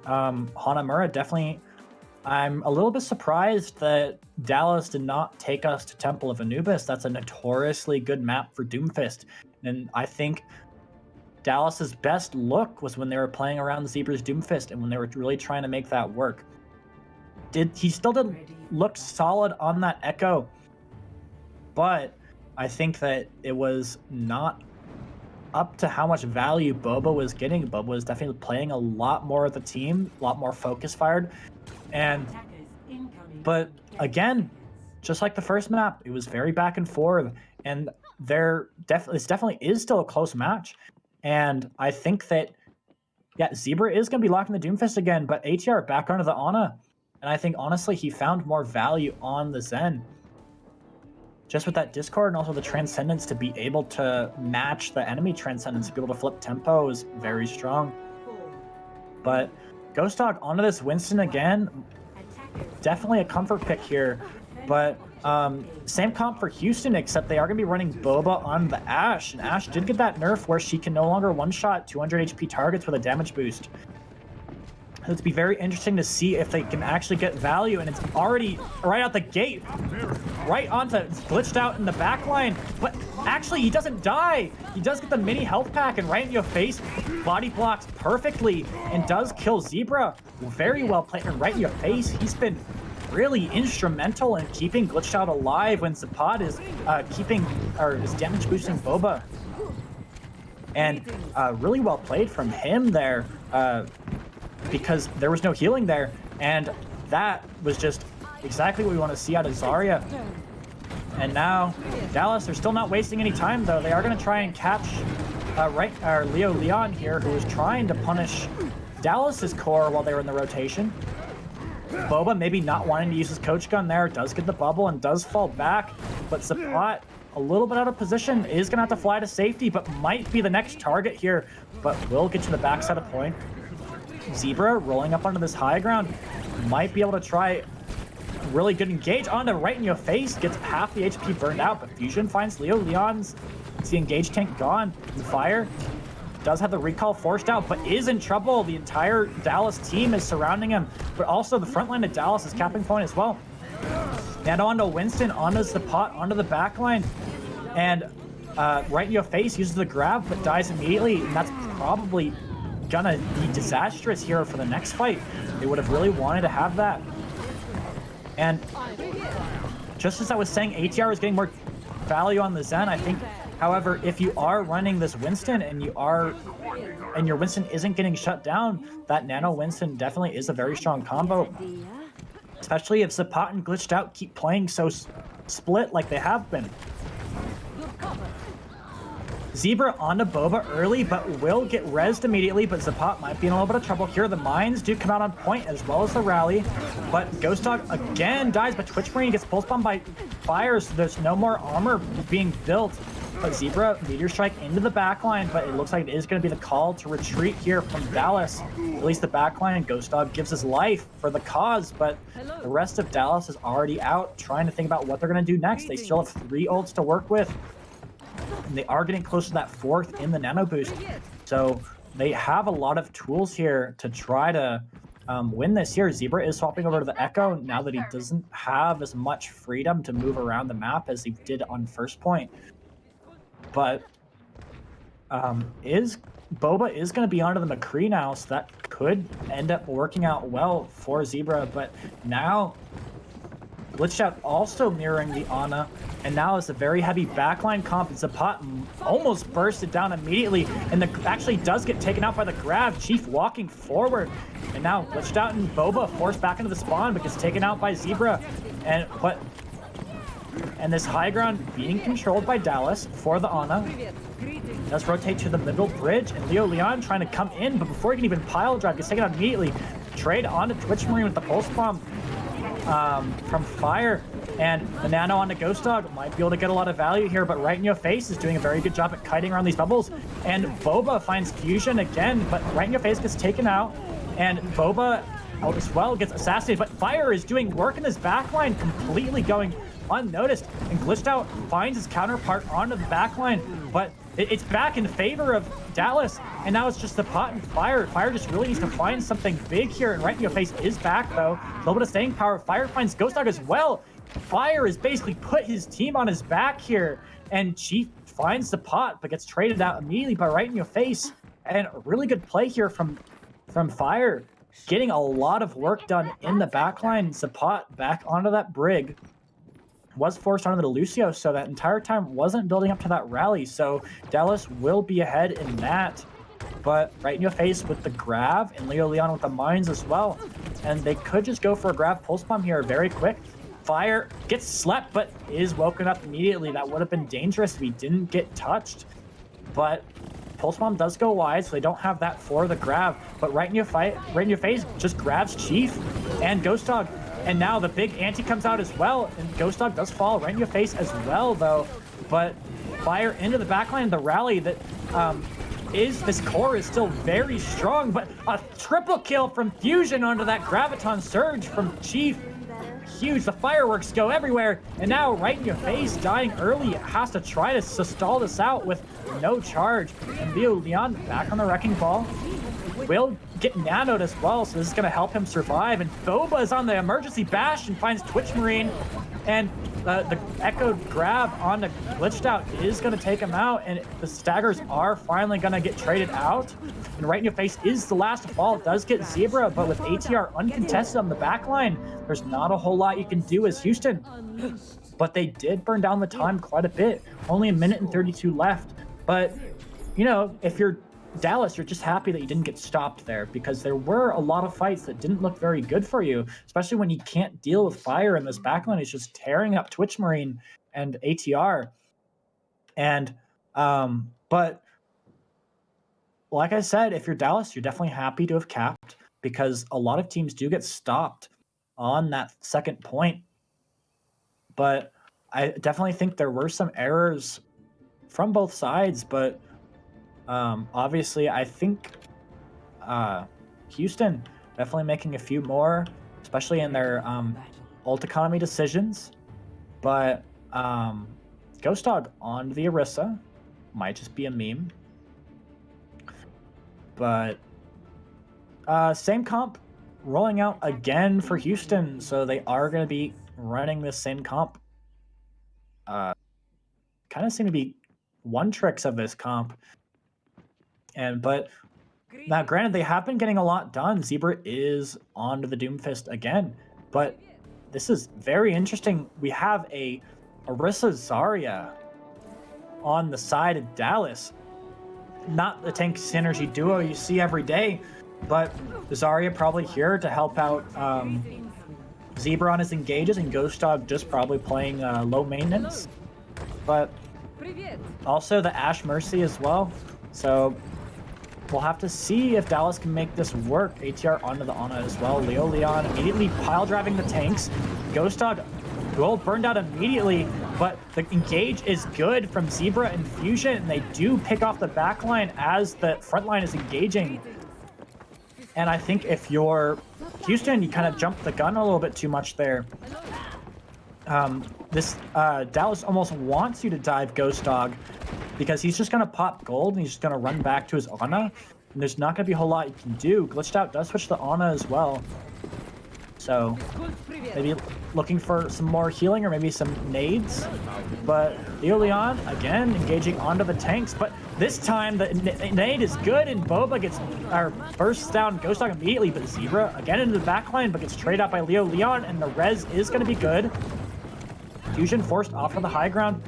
Hanamura definitely, I'm a little bit surprised that Dallas did not take us to Temple of Anubis. That's a notoriously good map for Doomfist, and I think Dallas's best look was when they were playing around Zebra's Doomfist and when they were really trying to make that work. He still did look solid on that Echo, but I think that it was not up to how much value Boba was getting. Boba was definitely playing a lot more of the team, a lot more focus fired. But again, just like the first map, it was very back and forth, and this definitely is still a close match. And I think that, yeah, Zebra is going to be locking the Doomfist again, but ATR back onto the Ana. And I think, honestly, he found more value on the Zen. Just with that Discord and also the Transcendence to be able to match the enemy Transcendence, to be able to flip tempo is very strong. But Ghost Dog onto this Winston again. Definitely a comfort pick here. But same comp for Houston, except they are going to be running Boba on the Ashe. And Ashe did get that nerf where she can no longer one-shot 200 HP targets with a damage boost. So it's be very interesting to see if they can actually get value, and it's already right out the gate. Right onto, glitched out in the back line. But actually, he doesn't die. He does get the mini health pack, and right in your face, body blocks perfectly, and does kill Zebra. Very well played, and right in your face. He's been really instrumental in keeping Glitched Out alive when Zapad is is damage boosting Boba. And really well played from him there, because there was no healing there, and that was just exactly what we want to see out of Zarya. And now Dallas, they're still not wasting any time though. They are going to try and catch Leo Leon here, who was trying to punish Dallas's core while they were in the rotation. Boba maybe not wanting to use his coach gun there, does get the bubble and does fall back, but Zapot a little bit out of position, is going to have to fly to safety, but might be the next target here, but will get to the backside of point. Zebra rolling up onto this high ground, might be able to try really good engage onto right in your face, gets half the HP burned out, but Fusion finds Leo Leon's, it's the engage tank gone, and Fire does have the recall forced out, but is in trouble. The entire Dallas team is surrounding him, but also the front line of Dallas is capping point as well. And onto Winston, onto the pot, onto the back line, and right in your face uses the grab, but dies immediately, and that's probably gonna be disastrous here for the next fight. They would have really wanted to have that. And just as I was saying, ATR is getting more value on the Zen, I think. However, if you are running this Winston and your Winston isn't getting shut down, that Nano Winston definitely is a very strong combo. Especially if Zapot and Glitched Out keep playing so split like they have been. Zebra onto Boba early, but will get rezzed immediately, but Zapot might be in a little bit of trouble here. The mines do come out on point as well as the rally, but Ghost Dog again dies, but Twitch Marine gets pulse bombed by Fire, so there's no more armor being built. But Zebra, Meteor Strike into the backline, but it looks like it is going to be the call to retreat here from Dallas. At least the backline, and Ghost Dog gives his life for the cause, but the rest of Dallas is already out trying to think about what they're going to do next. They still have 3 ults to work with, and they are getting close to that 4th in the Nano Boost. So they have a lot of tools here to try to win this here. Zebra is swapping over to the Echo now that he doesn't have as much freedom to move around the map as he did on first point. But Boba is going to be onto the McCree now, so that could end up working out well for Zebra. But now Glitched Out also mirroring the Ana, and now it's a very heavy backline comp. And Zapot almost bursted down immediately, and actually does get taken out by the grab. Chief walking forward, and now Glitched Out and Boba forced back into the spawn because taken out by Zebra, and this high ground being controlled by Dallas for the Ana. Does rotate to the middle bridge, and Leo Leon trying to come in, but before he can even pile drive, gets taken out immediately. Trade onto Twitch Marine with the pulse bomb from Fire, and the nano onto Ghost Dog might be able to get a lot of value here, but Right in Your Face is doing a very good job at kiting around these bubbles, and Boba finds fusion again, but Right in Your Face gets taken out, and Boba as well gets assassinated, but Fire is doing work in his backline, completely going unnoticed, and Glitched Out finds his counterpart onto the backline, but it's back in favor of Dallas, and now it's just the pot and Fire. Fire just really needs to find something big here, and Right in Your Face is back, though. A little bit of staying power. Fire finds Ghost Dog as well. Fire has basically put his team on his back here, and Chief finds the pot, but gets traded out immediately by Right in Your Face. And a really good play here from Fire, getting a lot of work done in the backline. Zapot back onto that Brig. Was forced onto the Lucio, so that entire time wasn't building up to that rally, so Dallas will be ahead in that. But Right in Your Face with the grab, and Leo Leon with the mines as well. And they could just go for a grab pulse bomb here very quick. Fire gets slept, but is woken up immediately. That would have been dangerous if he didn't get touched. But pulse bomb does go wide, so they don't have that for the grab. But Right in Your Face just grabs Chief and Ghost Dog. And now the big ante comes out as well, and Ghost Dog does fall Right in Your Face as well, though. But Fire into the backline of the rally that this core is still very strong, but a triple kill from Fusion onto that Graviton Surge from Chief. Huge, the fireworks go everywhere, and now Right in Your Face dying early has to try to stall this out with no charge. And Leo Leon back on the Wrecking Ball. Will get nanoed as well, so this is going to help him survive. And Boba is on the emergency bash and finds Twitch Marine, and the echoed grab on the Glitched Out is going to take him out, and the staggers are finally going to get traded out. And Right in Your Face is the last to fall. It does get Zebra, but with ATR uncontested on the back line, there's not a whole lot you can do as Houston. But they did burn down the time quite a bit. Only 1:32 left. But, you know, if you're Dallas, you're just happy that you didn't get stopped there, because there were a lot of fights that didn't look very good for you, especially when you can't deal with Fire, and this backline is just tearing up Twitch Marine and ATR. And but like I said, if you're Dallas, you're definitely happy to have capped, because a lot of teams do get stopped on that second point. But I definitely think there were some errors from both sides, but obviously, I think Houston definitely making a few more, especially in their ult economy decisions. But Ghost Dog on the Orisa might just be a meme. But same comp rolling out again for Houston, so they are going to be running the same comp. Kind of seem to be one tricks of this comp. But now, granted, they have been getting a lot done. Zebra is onto the Doomfist again, but this is very interesting. We have a Orisa Zarya on the side of Dallas. Not the tank synergy duo you see every day, but Zarya probably here to help out Zebra on his engages, and Ghost Dog just probably playing low maintenance. But also the Ash Mercy as well. So we'll have to see if Dallas can make this work. ATR onto the Ana as well. Leo Leon immediately pile driving the tanks. Ghost Dog will burned out immediately, but the engage is good from Zebra and Fusion, and they do pick off the back line as the front line is engaging. And I think if you're Houston, you kind of jumped the gun a little bit too much there. Dallas almost wants you to dive Ghost Dog, because he's just going to pop gold and he's just going to run back to his Ana, and there's not going to be a whole lot you can do. Glitched Out does switch the Ana as well. So maybe looking for some more healing or maybe some nades. But Leo Leon, again, engaging onto the tanks. But this time, the nade is good, and Boba gets bursts down Ghost Dog immediately. But Zebra, again, into the backline, but gets traded out by Leo Leon, and the res is going to be good. Fusion forced off of the high ground.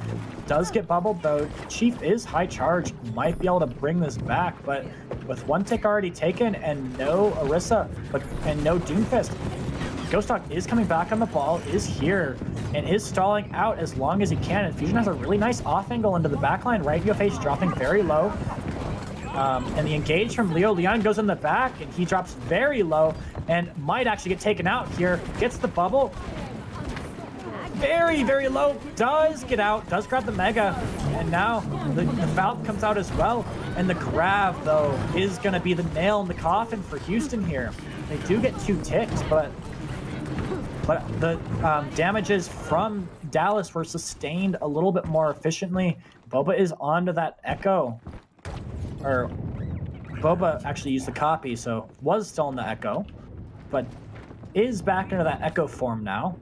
Does get bubbled, though. Chief is high charge. Might be able to bring this back, but with one tick already taken and no Orisa, and no Doomfist, Ghost Dog is coming back on the ball, is here, and is stalling out as long as he can. And Fusion has a really nice off angle into the backline. Right view face dropping very low. And the engage from Leo Leon goes in the back, and he drops very low and might actually get taken out here. Gets the bubble. Very, very low. Does get out. Does grab the Mega. And now the Falcon comes out as well. And the grab, though, is going to be the nail in the coffin for Houston here. They do get 2 ticks, but the damages from Dallas were sustained a little bit more efficiently. Boba is onto that Echo. Or Boba actually used the copy, so was still in the Echo, but is back into that Echo form now.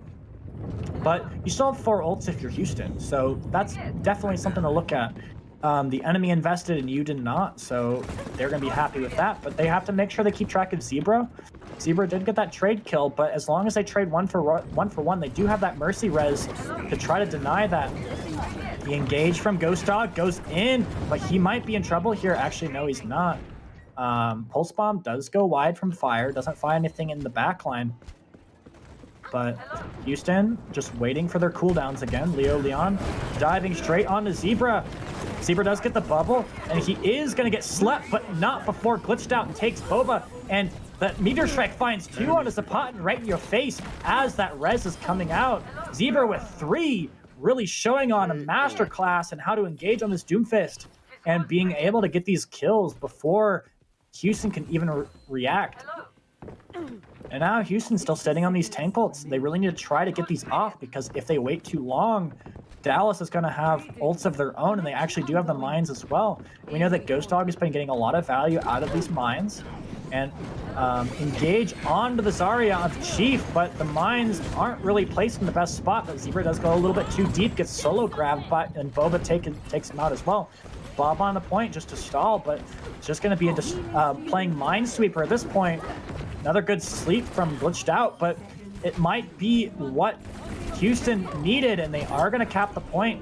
But you still have 4 ults if you're Houston, so that's definitely something to look at. The enemy invested and you did not, so they're going to be happy with that. But they have to make sure they keep track of Zebra. Zebra did get that trade kill, but as long as they trade one for one, they do have that Mercy res to try to deny that. The engage from Ghost Dog goes in, but he might be in trouble here. Actually, no, he's not. Pulse Bomb does go wide from Fire, doesn't find anything in the backline. But Houston just waiting for their cooldowns again. Leo Leon diving straight onto Zebra. Zebra does get the bubble, and he is going to get slept, but not before Glitched Out and takes Boba. And that Meteor Strike finds 2 on his Zapotan right in your face as that res is coming out. Zebra with 3, really showing on a masterclass and how to engage on this Doomfist and being able to get these kills before Houston can even react. And now Houston's still sitting on these tank ults. They really need to try to get these off, because if they wait too long, Dallas is going to have ults of their own, and they actually do have the mines as well. We know that Ghost Dog has been getting a lot of value out of these mines. And engage onto the Zarya of Chief, but the mines aren't really placed in the best spot. But Zebra does go a little bit too deep, gets solo grabbed, and Boba takes him out as well. Bob on the point just to stall, but it's just going to be playing Minesweeper at this point. Another good sleep from Glitched Out, but it might be what Houston needed, and they are going to cap the point,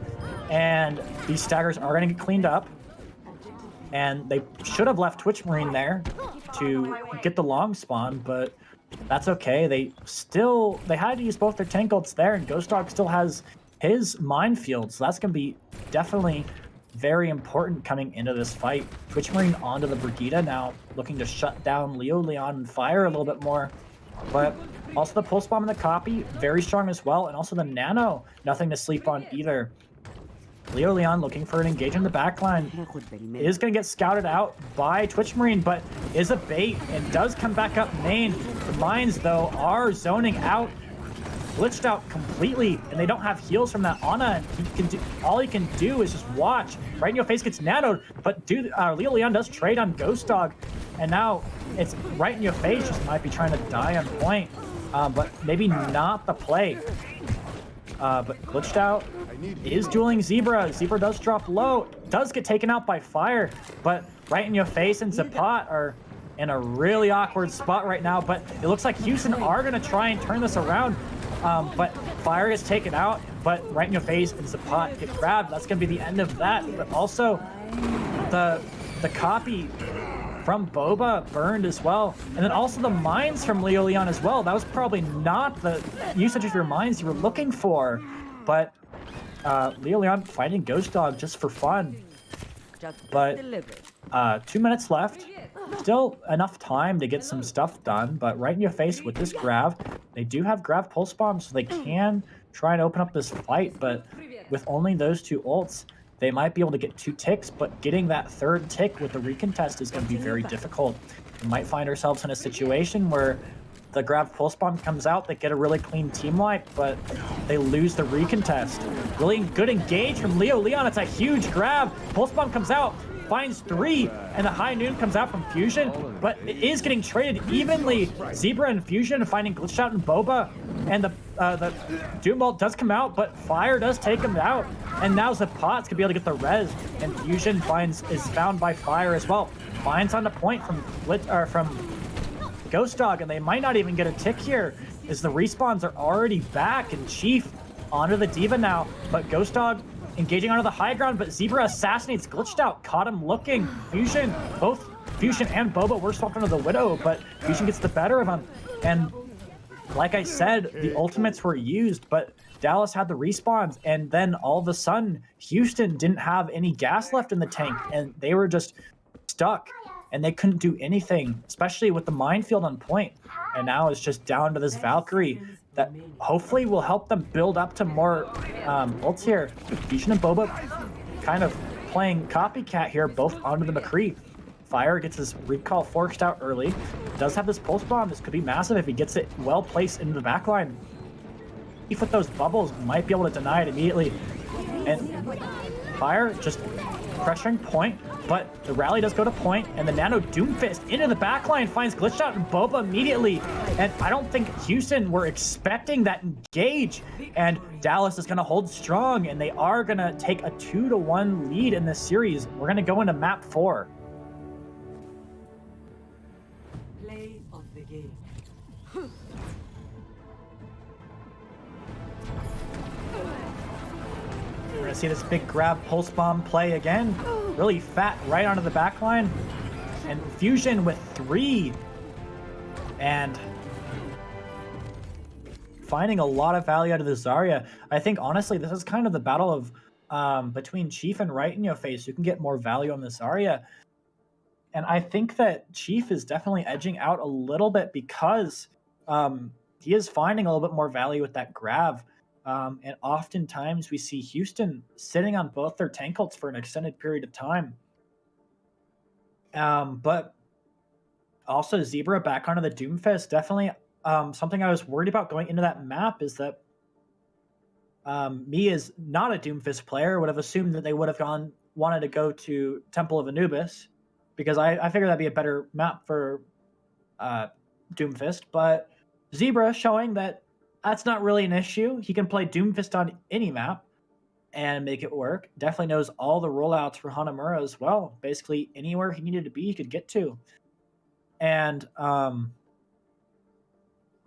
and these staggers are going to get cleaned up. And they should have left Twitch Marine there to get the long spawn, but that's okay. They had to use both their tank ults there, and Ghost Dog still has his minefield, so that's going to be definitely very important coming into this fight. Twitch Marine onto the Brigida now, looking to shut down Leo Leon and Fire a little bit more. But also the Pulse Bomb and the Copy, very strong as well, and also the Nano, nothing to sleep on either. Leo Leon looking for an engage in the backline. Is going to get scouted out by Twitch Marine, but is a bait and does come back up main. The mines, though, are zoning out. Glitched Out completely, and they don't have heals from that Ana. All he can do is just watch. Right in your face gets nanoed, but Leo Leon does trade on Ghost Dog, and now it's right in your face. Just might be trying to die on point, but maybe not the play. But Glitched Out is dueling Zebra. Zebra does drop low, does get taken out by Fire, but right in your face and Zapat are in a really awkward spot right now. But it looks like Houston are going to try and turn this around. But Fire gets taken out, but right in your face and Zapat get grabbed. That's going to be the end of that. But also the copy from Boba burned as well. And then also the mines from Leo Leon as well. That was probably not the usage of your mines you were looking for. But Leo Leon fighting Ghost Dog just for fun. But 2 minutes left. Still enough time to get some stuff done, but right in your face with this Grav. They do have Grav Pulse Bomb, so they can try and open up this fight, but with only those 2 ults, they might be able to get 2 ticks, but getting that 3rd tick with the recontest is going to be very difficult. We might find ourselves in a situation where the Grav Pulse Bomb comes out, they get a really clean team wipe, but they lose the recontest. Really good engage from Leo Leon. It's a huge grab. Pulse Bomb comes out. finds 3, and the high noon comes out from Fusion, but it is getting traded evenly. Zebra and Fusion finding Glitched Out and Boba, and the Doom Bolt does come out, but Fire does take him out, and now Zapot's gonna be able to get the res, and Fusion is found by Fire as well. Finds on the point from Ghost Dog, and they might not even get a tick here, as the respawns are already back, and Chief onto the Diva now, but Ghost Dog engaging onto the high ground, but Zebra assassinates Glitched Out, caught him looking. Both Fusion and Boba were swapped onto the Widow, but Fusion gets the better of him. And like I said, the ultimates were used, but Dallas had the respawns, and then all of a sudden, Houston didn't have any gas left in the tank, and they were just stuck, and they couldn't do anything, especially with the minefield on point. And now it's just down to this Valkyrie that hopefully will help them build up to more ults here. Fusion and Boba kind of playing copycat here, both onto the McCree. Fire gets his recall forced out early. Does have this pulse bomb. This could be massive if he gets it well placed into the backline. If with those bubbles, might be able to deny it immediately. And Fire just pressuring point, but the rally does go to point, and the Nano Doomfist into the backline finds Glitched Out and Boba immediately. And I don't think Houston were expecting that engage, and Dallas is going to hold strong, and they are going to take a 2-1 lead in this series. We're going to go into map 4. Play of the game. We're going to see this big grab pulse bomb play again. Really fat right onto the back line. And Fusion with 3. And finding a lot of value out of the Zarya. I think, honestly, this is kind of the battle of between Chief and Right in Your Face. You can get more value on the Zarya. And I think that Chief is definitely edging out a little bit because he is finding a little bit more value with that grab. And oftentimes we see Houston sitting on both their tank ults for an extended period of time. But also Zebra back onto the Doomfist. Definitely something I was worried about going into that map is that me as not a Doomfist player would have assumed that they would have wanted to go to Temple of Anubis, because I figured that'd be a better map for Doomfist. But Zebra showing that that's not really an issue. He can play Doomfist on any map and make it work. Definitely knows all the rollouts for Hanamura as well. Basically, anywhere he needed to be, he could get to. And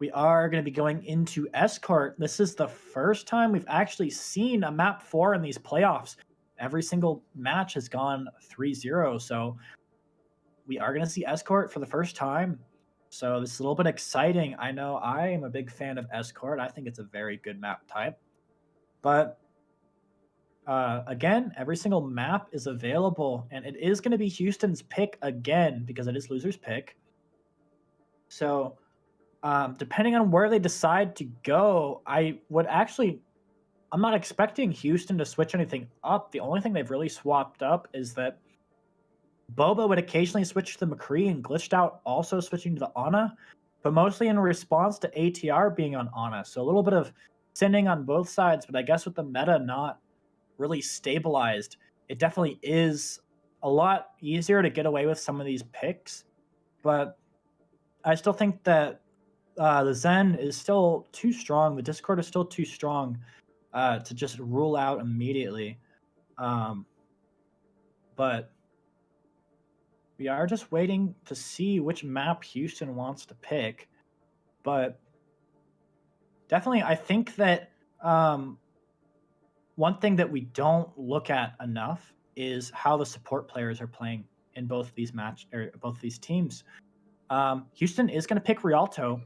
we are going to be going into Escort. This is the first time we've actually seen a map 4 in these playoffs. Every single match has gone 3-0. So we are going to see Escort for the first time. So this is a little bit exciting. I know I am a big fan of Escort. I think it's a very good map type. But again, every single map is available, and it is going to be Houston's pick again because it is loser's pick. So depending on where they decide to go, I'm not expecting Houston to switch anything up. The only thing they've really swapped up is that Boba would occasionally switch to the McCree, and Glitched Out also switching to the Ana, but mostly in response to ATR being on Ana. So a little bit of sending on both sides, but I guess with the meta not really stabilized, it definitely is a lot easier to get away with some of these picks. But I still think that the Zen is still too strong. The Discord is still too strong to just rule out immediately. But we are just waiting to see which map Houston wants to pick. But definitely, I think that one thing that we don't look at enough is how the support players are playing in both these both these teams. Houston is going to pick Rialto,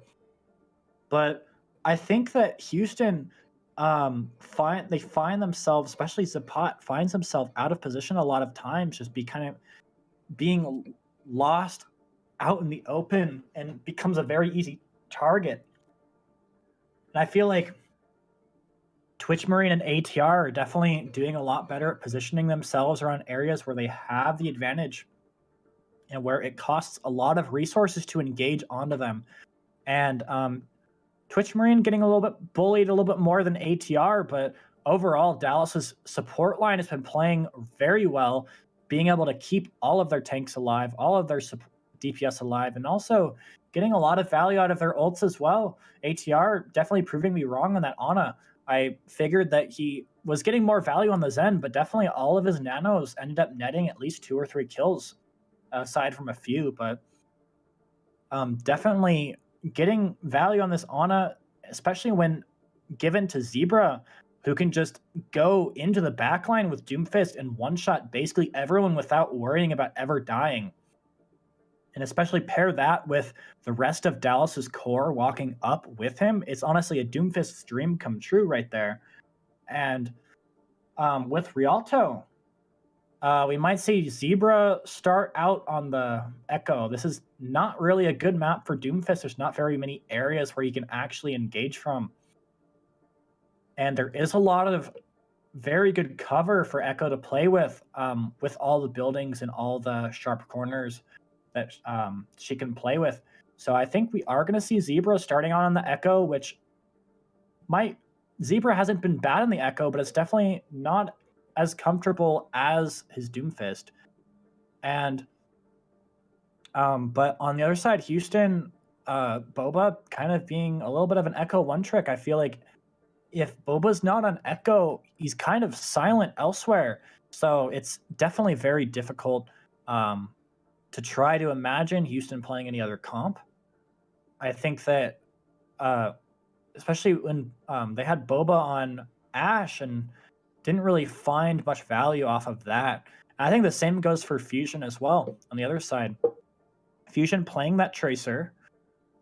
but I think that Houston find themselves, especially Zapot, finds himself out of position a lot of times, just being lost out in the open and becomes a very easy target. And I feel like Twitch Marine and ATR are definitely doing a lot better at positioning themselves around areas where they have the advantage and where it costs a lot of resources to engage onto them. And Twitch Marine getting a little bit bullied a little bit more than ATR, but overall Dallas's support line has been playing very well, being able to keep all of their tanks alive, all of their DPS alive, and also getting a lot of value out of their ults as well. ATR definitely proving me wrong on that Ana. I figured that he was getting more value on the Zen, but definitely all of his nanos ended up netting at least 2 or 3 kills, aside from a few. But definitely getting value on this Ana, especially when given to Zebra, who can just go into the backline with Doomfist and one-shot basically everyone without worrying about ever dying. And especially pair that with the rest of Dallas's core walking up with him, it's honestly a Doomfist dream come true right there. And with Rialto, we might see Zebra start out on the Echo. This is not really a good map for Doomfist. There's not very many areas where you can actually engage from. And there is a lot of very good cover for Echo to play with all the buildings and all the sharp corners that she can play with. So I think we are going to see Zebra starting on the Echo, which Zebra hasn't been bad in the Echo, but it's definitely not as comfortable as his Doomfist. And but on the other side, Houston, Boba kind of being a little bit of an Echo one trick. I feel like if Boba's not on Echo, he's kind of silent elsewhere. So it's definitely very difficult to try to imagine Houston playing any other comp. I think that especially when they had Boba on Ashe and didn't really find much value off of that. And I think the same goes for Fusion as well on the other side. Fusion playing that Tracer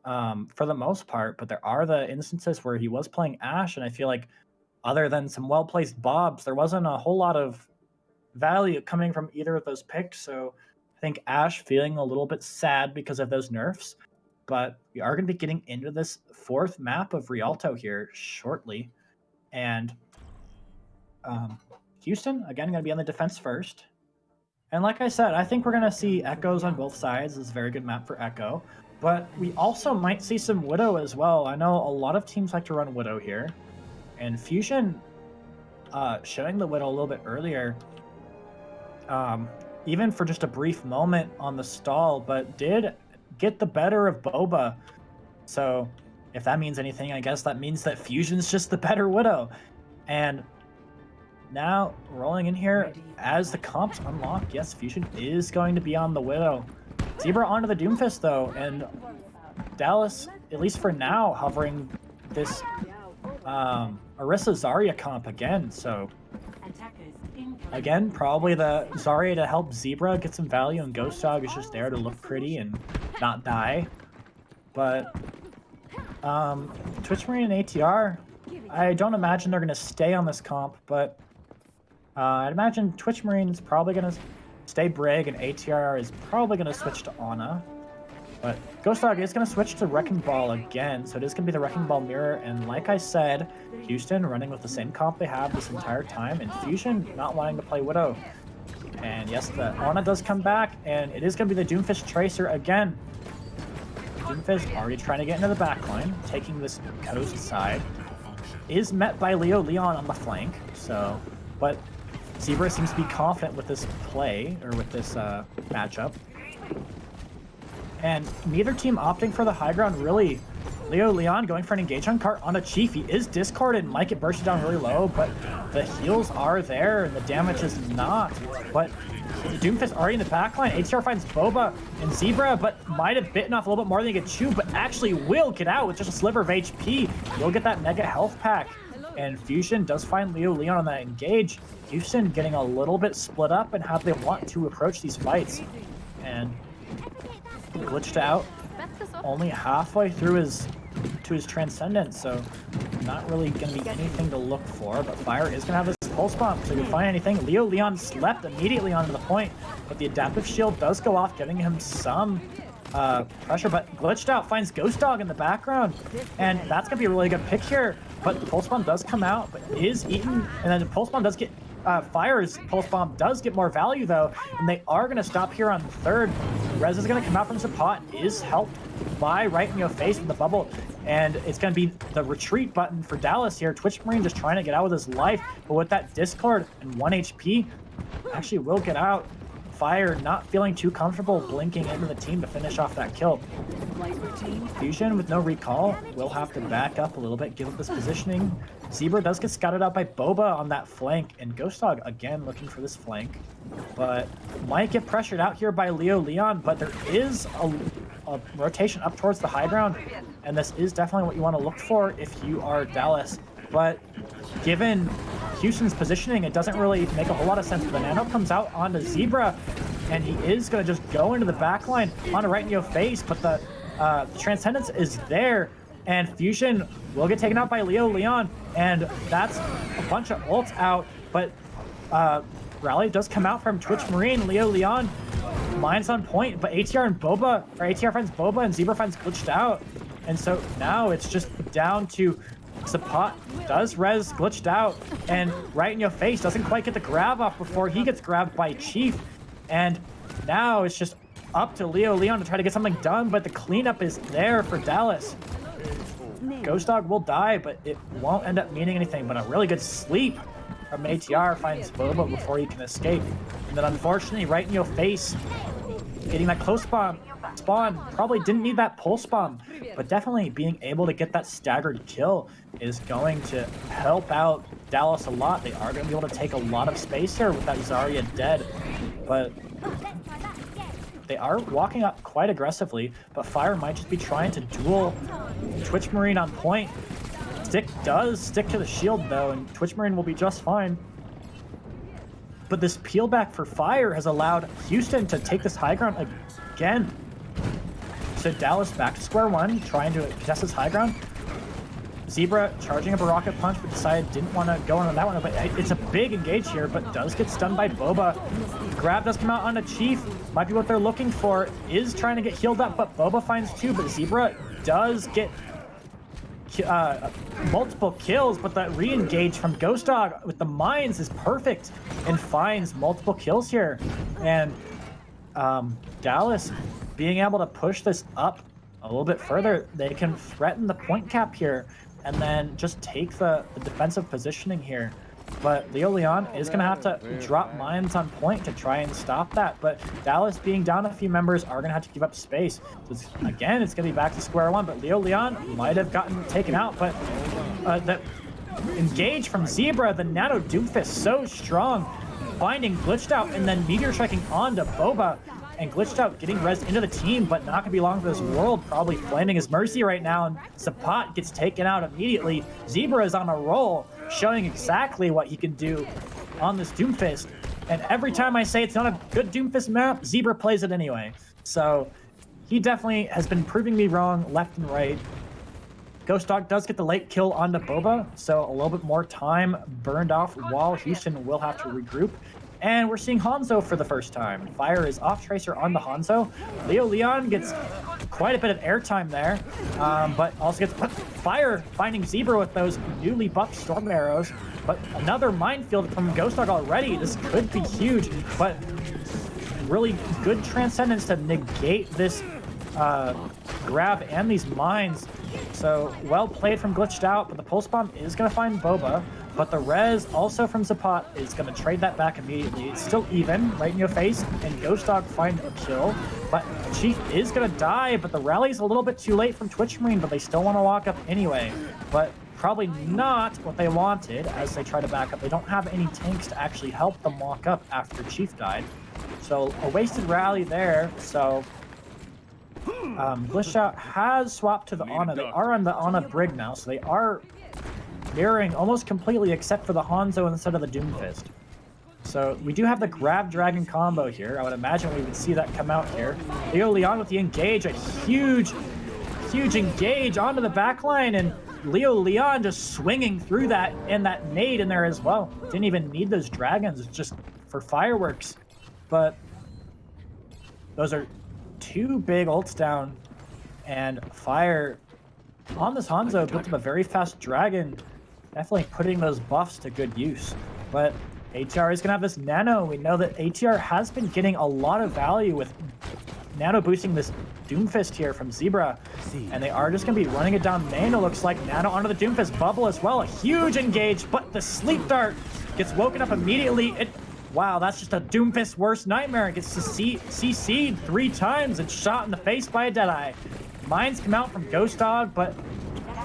for the most part, but there are the instances where he was playing Ashe, and I feel like other than some well-placed Bobs, there wasn't a whole lot of value coming from either of those picks. So I think Ashe feeling a little bit sad because of those nerfs, but we are going to be getting into this 4th map of Rialto here shortly. And Houston, again, going to be on the defense first. And like I said, I think we're going to see Echoes on both sides. It's a very good map for Echo. But we also might see some Widow as well. I know a lot of teams like to run Widow here. And Fusion showing the Widow a little bit earlier, even for just a brief moment on the stall, but did get the better of Boba. So if that means anything, I guess that means that Fusion's just the better Widow. And now rolling in here as the comps unlock, yes, Fusion is going to be on the Widow. Zebra onto the Doomfist though, and Dallas, at least for now, hovering this Orisa Zarya comp again. So again, probably the Zarya to help Zebra get some value, and Ghost Dog is just there to look pretty and not die. But Twitch Marine and ATR, I don't imagine they're going to stay on this comp, but I'd imagine Twitch Marine's probably going to stay Brig, and ATR is probably going to switch to Ana. But Ghost Dog is going to switch to Wrecking Ball again, so it is going to be the Wrecking Ball mirror. And like I said, Houston running with the same comp they have this entire time, and Fusion not wanting to play Widow. And yes, the Ana does come back, and it is going to be the Doomfist Tracer again. Doomfist already trying to get into the backline, taking this coast side. Is met by Leo Leon on the flank, so, but Zebra seems to be confident with this play, or with this matchup. And neither team opting for the high ground, really. Leo Leon going for an engage on cart on a Chief. He is discarded and might get bursted down really low, but the heals are there and the damage is not. But the Doomfist already in the backline. ATR finds Boba and Zebra, but might have bitten off a little bit more than he could chew, but actually will get out with just a sliver of HP. You'll get that mega health pack. And Fusion does find Leo Leon on that engage. Houston getting a little bit split up in how they want to approach these fights. And glitched out only halfway through his Transcendence, so not really going to be anything to look for, but Fire is going to have this Pulse Bomb, so if you find anything. Leo Leon slept immediately onto the point, but the Adaptive Shield does go off, giving him some pressure, but glitched out finds Ghost Dog in the background, and that's going to be a really good pick here, but the Pulse Bomb does come out, but is eaten, and then the Pulse Bomb does get Fire's Pulse Bomb does get more value though, and they are going to stop here on third. Rez is going to come out from Zapot, is helped by right in your face with the bubble, and it's going to be the retreat button for Dallas here. Twitch Marine just trying to get out with his life, but with that Discord and 1 HP, actually will get out. Fire not feeling too comfortable blinking into the team to finish off that kill. Fusion with no recall will have to back up a little bit, give up this positioning. Zebra does get scouted out by Boba on that flank, and Ghost Dog again looking for this flank, but might get pressured out here by Leo Leon, but there is a rotation up towards the high ground, and this is definitely what you want to look for if you are Dallas. But given Houston's positioning, it doesn't really make a whole lot of sense. The Nano comes out onto Zebra, and he is going to just go into the back line on a right in your face, but the Transcendence is there, and Fusion will get taken out by Leo Leon, and that's a bunch of ults out, but Rally does come out from Twitch Marine. Leo Leon, mine's on point, but ATR and Boba, or ATR finds Boba and Zebra finds glitched out, and so now it's just down to Zapat does res glitched out, and right in your face doesn't quite get the grab off before he gets grabbed by Chief, and now it's just up to Leo Leon to try to get something done, but the cleanup is there for Dallas. Ghost Dog will die, but it won't end up meaning anything, but a really good sleep from ATR finds Boba before he can escape. And then unfortunately, right in your face, getting that close spawn, probably didn't need that pulse bomb, but definitely being able to get that staggered kill is going to help out Dallas a lot. They are going to be able to take a lot of space here with that Zarya dead, but they are walking up quite aggressively, but Fire might just be trying to duel Twitch Marine on point. Stick does stick to the shield though, and Twitch Marine will be just fine. But this peel back for Fire has allowed Houston to take this high ground again. So Dallas back to square one, trying to contest this high ground. Zebra charging up a rocket punch, but decided didn't want to go on that one. But it's a big engage here, but does get stunned by Boba. Grab does come out on a Chief. Might be what they're looking for. Is trying to get healed up, but Boba finds two. But Zebra does get multiple kills, but that re-engage from Ghost Dog with the mines is perfect and finds multiple kills here. And Dallas being able to push this up a little bit further, they can threaten the point cap here and then just take the defensive positioning here. But Leo Leon is going to have to drop mines on point to try and stop that. But Dallas being down a few members are going to have to give up space. So again, it's going to be back to square one, but Leo Leon might have gotten taken out. But the engage from Zebra, the Nano Doomfist, so strong, finding glitched out and then meteor striking onto Boba. And glitched out, getting res into the team, but not gonna be long for this world. Probably flaming his mercy right now, and Zapat gets taken out immediately. Zebra is on a roll, showing exactly what he can do on this Doomfist. And every time I say it's not a good Doomfist map, Zebra plays it anyway. So he definitely has been proving me wrong left and right. Ghost Dog does get the late kill onto Boba, so a little bit more time burned off while Houston will have to regroup. And we're seeing Hanzo for the first time. Fire is off Tracer on the Hanzo. Leo Leon gets quite a bit of airtime there, but also gets Fire finding Zebra with those newly buffed Storm Arrows. But another minefield from Ghost Dog already. This could be huge, but really good Transcendence to negate this grab and these mines. So well played from Glitched Out, but the Pulse Bomb is going to find Boba. But the res also from Zapat is going to trade that back immediately. It's still even, right in your face, and Ghost Dog find a kill. But Chief is going to die, but the rally's a little bit too late from Twitch Marine, but they still want to walk up anyway. But probably not what they wanted as they try to back up. They don't have any tanks to actually help them walk up after Chief died. So a wasted rally there, so... Glitched Out has swapped to the Ana. They are on the Ana Brig now, so they are mirroring almost completely except for the Hanzo instead of the Doomfist. So we do have the Grab Dragon combo here. I would imagine we would see that come out here. Leo Leon with the engage, a huge engage onto the backline, and Leo Leon just swinging through that and that nade in there as well. Didn't even need those dragons, just for fireworks. But those are two big ults down, and Fire on this Hanzo built up a very fast dragon, definitely putting those buffs to good use. But ATR is going to have this Nano. We know that ATR has been getting a lot of value with Nano boosting this Doomfist here from Zebra, and they are just going to be running it down main. It looks like Nano onto the Doomfist bubble as well. A huge engage, but the sleep dart gets woken up immediately. Wow, that's just a Doomfist worst nightmare. It gets to CC'd 3 times and shot in the face by a Deadeye. Mines come out from Ghost Dog, but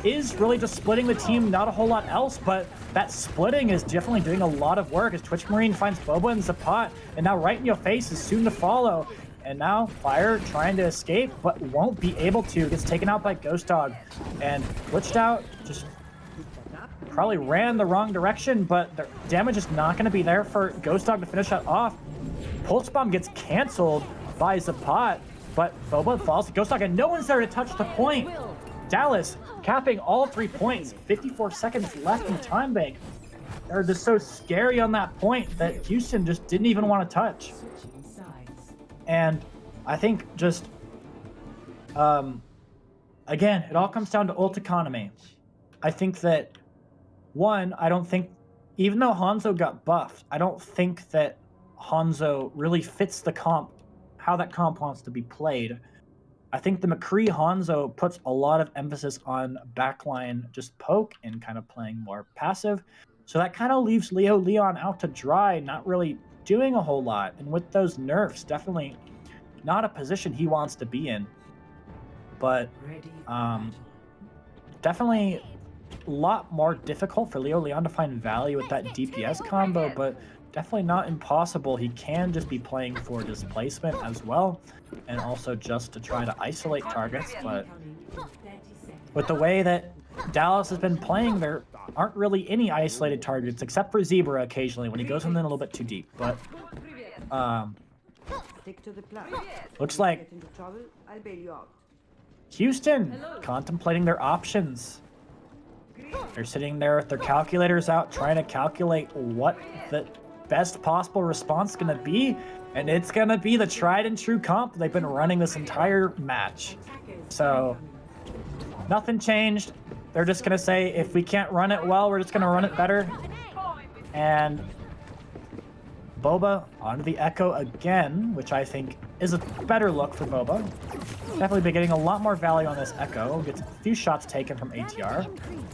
is really just splitting the team, not a whole lot else, but that splitting is definitely doing a lot of work as Twitch Marine finds Boba and Zapot, and now Right in Your Face is soon to follow. And now Fire trying to escape, but won't be able to. Gets taken out by Ghost Dog and glitched out, just probably ran the wrong direction, but the damage is not going to be there for Ghost Dog to finish that off. Pulse Bomb gets canceled by Zapot, but Boba falls to Ghost Dog, and no one's there to touch the point. Dallas capping all 3 points, 54 seconds left in time bank. They're just so scary on that point that Houston just didn't even want to touch. And I think just, again, it all comes down to ult economy. I think that, one, I don't think, even though Hanzo got buffed, I don't think that Hanzo really fits the comp, how that comp wants to be played. I think the McCree Hanzo puts a lot of emphasis on backline just poke and kind of playing more passive. So that kind of leaves Leo Leon out to dry, not really doing a whole lot. And with those nerfs, definitely not a position he wants to be in. But definitely a lot more difficult for Leo Leon to find value with that DPS combo, but definitely not impossible. He can just be playing for displacement as well, and also just to try to isolate targets. But with the way that Dallas has been playing, there aren't really any isolated targets except for Zebra occasionally when he goes in a little bit too deep. But looks like Houston contemplating their options. They're sitting there with their calculators out trying to calculate what the best possible response is going to be, and it's going to be the tried and true comp they've been running this entire match. So nothing changed. They're just going to say, if we can't run it well, we're just going to run it better. And Boba onto the Echo again, which I think is a better look for Boba. Definitely been getting a lot more value on this Echo. Gets a few shots taken from ATR.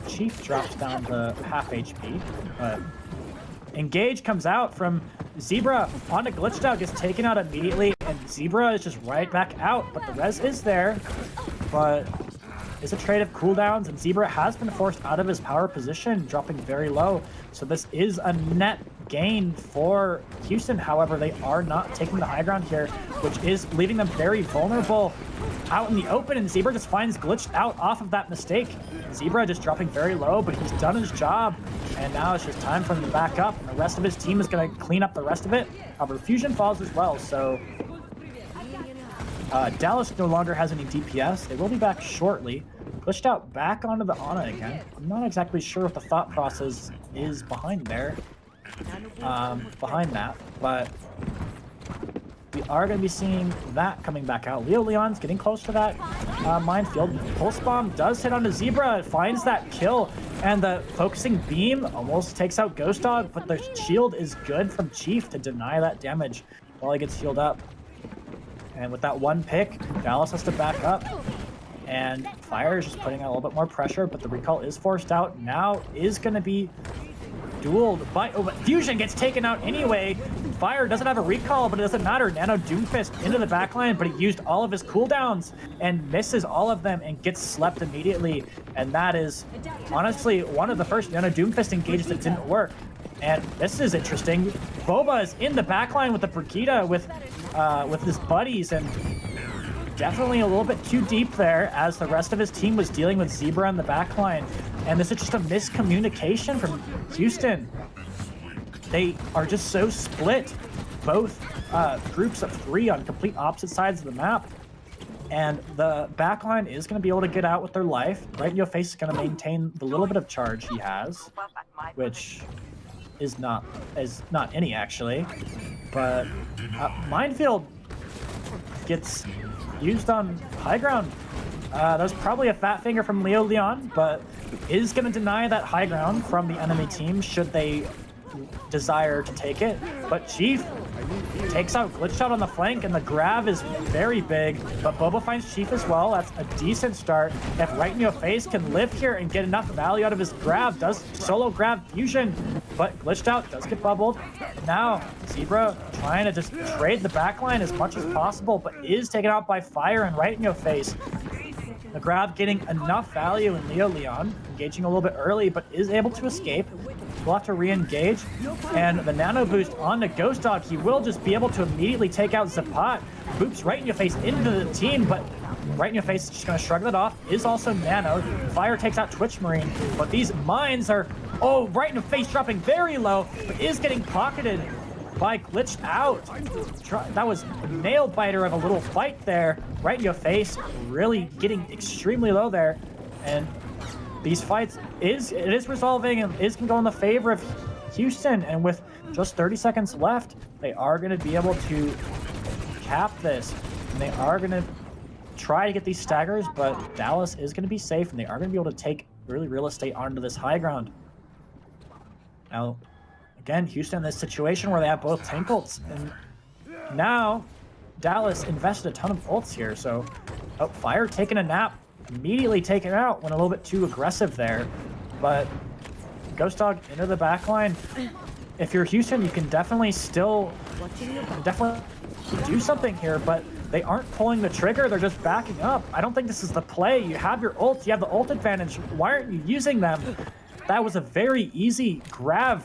Chief drops down to half HP, but Engage comes out from Zebra onto Glitched Out, gets taken out immediately, and Zebra is just right back out, but the res is there, but is a trade of cooldowns, and Zebra has been forced out of his power position, dropping very low, so this is a net gain for Houston. However, they are not taking the high ground here, which is leaving them very vulnerable out in the open, and Zebra just finds Glitched Out off of that mistake. Zebra just dropping very low, but he's done his job, and now it's just time for him to back up, and the rest of his team is going to clean up the rest of it. However, Fusion falls as well, so Dallas no longer has any DPS. They will be back shortly. Glitched Out back onto the Ana again. I'm not exactly sure what the thought process is behind there, behind that, but we are going to be seeing that coming back out. Leo Leon's getting close to that minefield. Pulse Bomb does hit onto Zebra, finds that kill, and the focusing beam almost takes out Ghost Dog, but the shield is good from Chief to deny that damage while he gets healed up. And with that one pick, Dallas has to back up, and Fire is just putting out a little bit more pressure, but the recall is forced out. Now is going to be dueled by, oh, but Fusion gets taken out anyway. Fire doesn't have a recall, but it doesn't matter. Nano Doomfist into the backline, but he used all of his cooldowns and misses all of them and gets slept immediately. And that is honestly one of the first Nano Doomfist engages that didn't work. And this is interesting. Boba is in the backline with the Brigida with his buddies, and definitely a little bit too deep there as the rest of his team was dealing with Zebra in the backline. And this is just a miscommunication from Houston. They are just so split, both groups of 3 on complete opposite sides of the map. And the backline is going to be able to get out with their life. Right in Your Face is going to maintain the little bit of charge he has, which is not any actually. But Minefield gets used on high ground. That was probably a fat finger from Leo Leon, but is going to deny that high ground from the enemy team should they desire to take it. But Chief takes out Glitch Out on the flank, and the grab is very big, but Boba finds Chief as well. That's a decent start. If Right in Your Face can live here and get enough value out of his grab, does solo grab fusion, but Glitched Out does get bubbled. Now, Zebra trying to just trade the backline as much as possible, but is taken out by Fire and Right in Your Face. The grab getting enough value in Leo Leon, engaging a little bit early, but is able to escape. We'll have to re-engage. And the nano boost onto Ghost Dog. He will just be able to immediately take out Zapat. Boops Right in Your Face into the team, but Right in Your Face is just going to shrug that off. Is also nanoed. Fire takes out Twitch Marine, but these mines are, oh, Right in Your Face dropping very low, but is getting pocketed by Glitched Out. That was a nail biter of a little fight there. Right in Your Face, really getting extremely low there. And these fights it is resolving and is going to go in the favor of Houston. And with just 30 seconds left, they are going to be able to cap this. And they are going to try to get these staggers, but Dallas is going to be safe, and they are going to be able to take really real estate onto this high ground. Now, again, Houston in this situation where they have both tank ults, and now Dallas invested a ton of ults here, so Fire taking a nap, immediately taken out, went a little bit too aggressive there, but Ghost Dog into the backline. If you're Houston, you can definitely still do something here, but they aren't pulling the trigger, they're just backing up. I don't think this is the play. You have your ults, you have the ult advantage. Why aren't you using them? That was a very easy grab,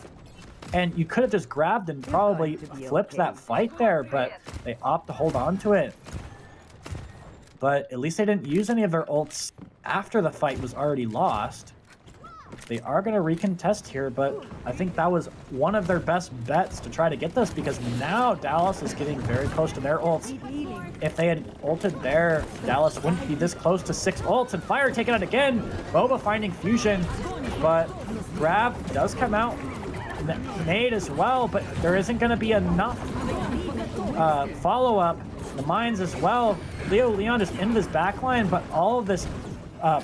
and you could have just grabbed and probably flipped that fight there, but they opt to hold on to it. But at least they didn't use any of their ults after the fight was already lost. They are going to recontest here, but I think that was one of their best bets to try to get this, because now Dallas is getting very close to their ults. If they had ulted there, Dallas wouldn't be this close to 6 ults, and Fire taking it again. Boba finding fusion, but grab does come out. Nade as well, but there isn't going to be enough follow-up. The mines as well. Leo Leon is in this backline, but all of this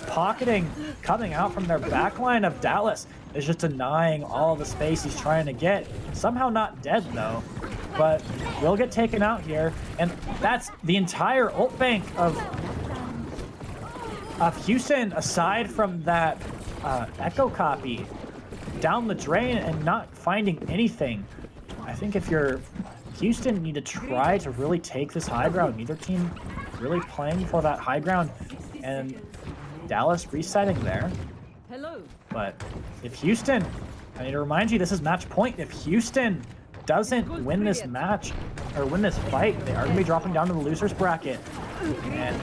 pocketing coming out from their backline of Dallas is just denying all the space he's trying to get. Somehow not dead though, but will get taken out here, and that's the entire ult bank of Houston, aside from that echo copy, down the drain and not finding anything. I think if you're Houston, you need to try to really take this high ground. Neither team really playing for that high ground, and Dallas resetting there. Hello. But if Houston, I need to remind you, this is match point. If Houston doesn't win this match or win this fight, they are going to be dropping down to the losers bracket. And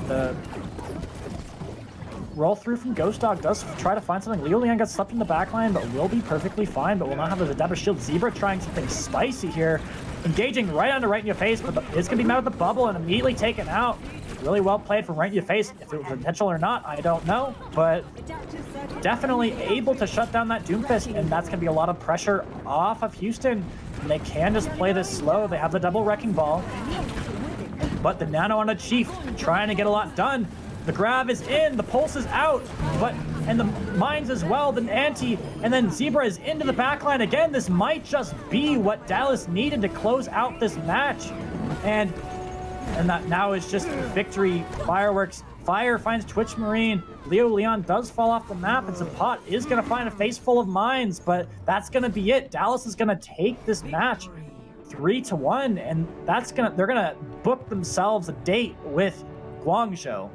the roll through from Ghost Dog does try to find something. Leo Leon gets slept in the backline, but will be perfectly fine, but will not have his adaptive shield. Zebra trying something spicy here, engaging right onto Right in Your Face, but it's going to be met with the bubble and immediately taken out. Really well played from Right in Your Face. If it was intentional or not, I don't know, but definitely able to shut down that Doomfist, and that's going to be a lot of pressure off of Houston. And they can just play this slow. They have the double Wrecking Ball, but the nano on a Chief trying to get a lot done. The grab is in, the pulse is out, and the mines as well, the anti, and then Zebra is into the backline again. This might just be what Dallas needed to close out this match. And that now is just victory fireworks. Fire finds Twitch Marine. Leo Leon does fall off the map, and Zapat is going to find a face full of mines, but that's going to be it. Dallas is going to take this match 3-1, and they're going to book themselves a date with Guangzhou.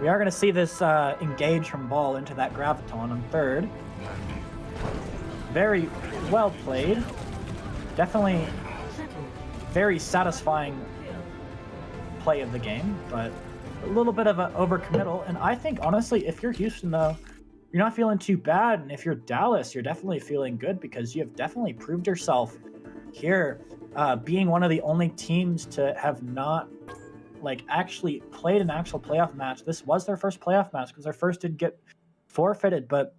We are going to see this engage from ball into that Graviton on third. Very well played. Definitely very satisfying play of the game, but a little bit of an overcommittal. And I think, honestly, if you're Houston, though, you're not feeling too bad. And if you're Dallas, you're definitely feeling good, because you have definitely proved yourself here, being one of the only teams to have not actually played an actual playoff match. This was their first playoff match, because their first did get forfeited, but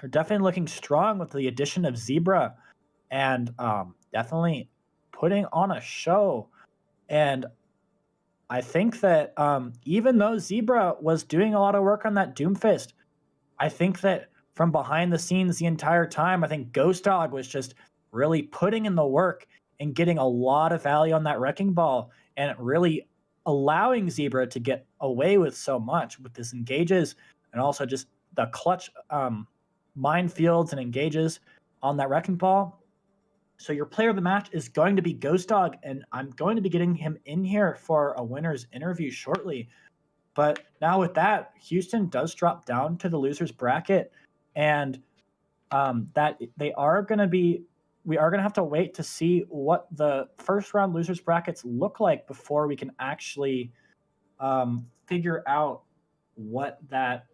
they're definitely looking strong with the addition of Zebra, and definitely putting on a show. And I think that even though Zebra was doing a lot of work on that Doomfist, I think that from behind the scenes the entire time. I think Ghost Dog was just really putting in the work and getting a lot of value on that wrecking ball and really allowing Zebra to get away with so much with this engages and also just the clutch minefields and engages on that wrecking ball. So your player of the match is going to be Ghost Dog, and I'm going to be getting him in here for a winner's interview shortly. But now with that, Houston does drop down to the losers bracket, and that they are going to be. We are going to have to wait to see what the first round losers brackets look like before we can actually figure out what that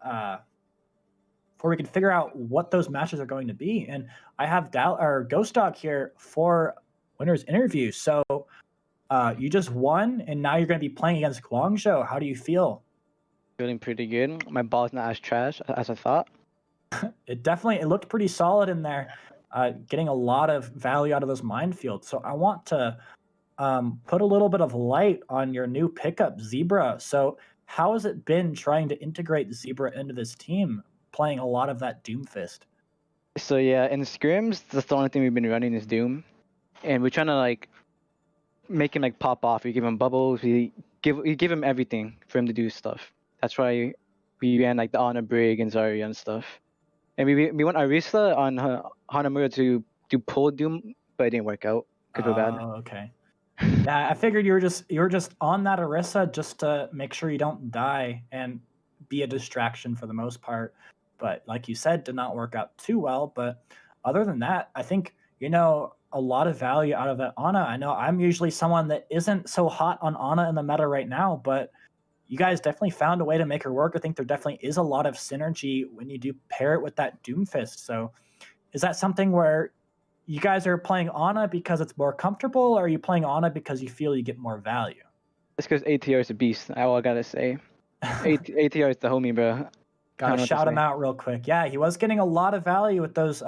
before we can figure out what those matches are going to be. And I have Ghost Dog here for winner's interview. So you just won, and now you're going to be playing against Guangzhou. How do you feel? Feeling pretty good. My ball's not as trash as I thought. It looked pretty solid in there, getting a lot of value out of those minefields. So I want to put a little bit of light on your new pickup, Zebra. So how has it been trying to integrate Zebra into this team, playing a lot of that Doomfist? So yeah, in scrims, that's the only thing we've been running is Doom, and we're trying to like make him like pop off. We give him bubbles. We give him everything for him to do stuff. That's why we ran like the Honor Brig and Zarya and stuff. And we want Arisa on Hanamura to do pull Doom, but it didn't work out because we're bad. Oh, okay. Yeah, I figured you were just on that Arisa just to make sure you don't die and be a distraction for the most part. But like you said, did not work out too well. But other than that, I think a lot of value out of that Ana. I know I'm usually someone that isn't so hot on Ana in the meta right now, but you guys definitely found a way to make her work. I think there definitely is a lot of synergy when you do pair it with that Doomfist. So is that something where you guys are playing Ana because it's more comfortable, or are you playing Ana because you feel you get more value? It's because ATR is a beast. All I gotta say. ATR is the homie, bro. Gotta shout him out real quick. Yeah, he was getting a lot of value with those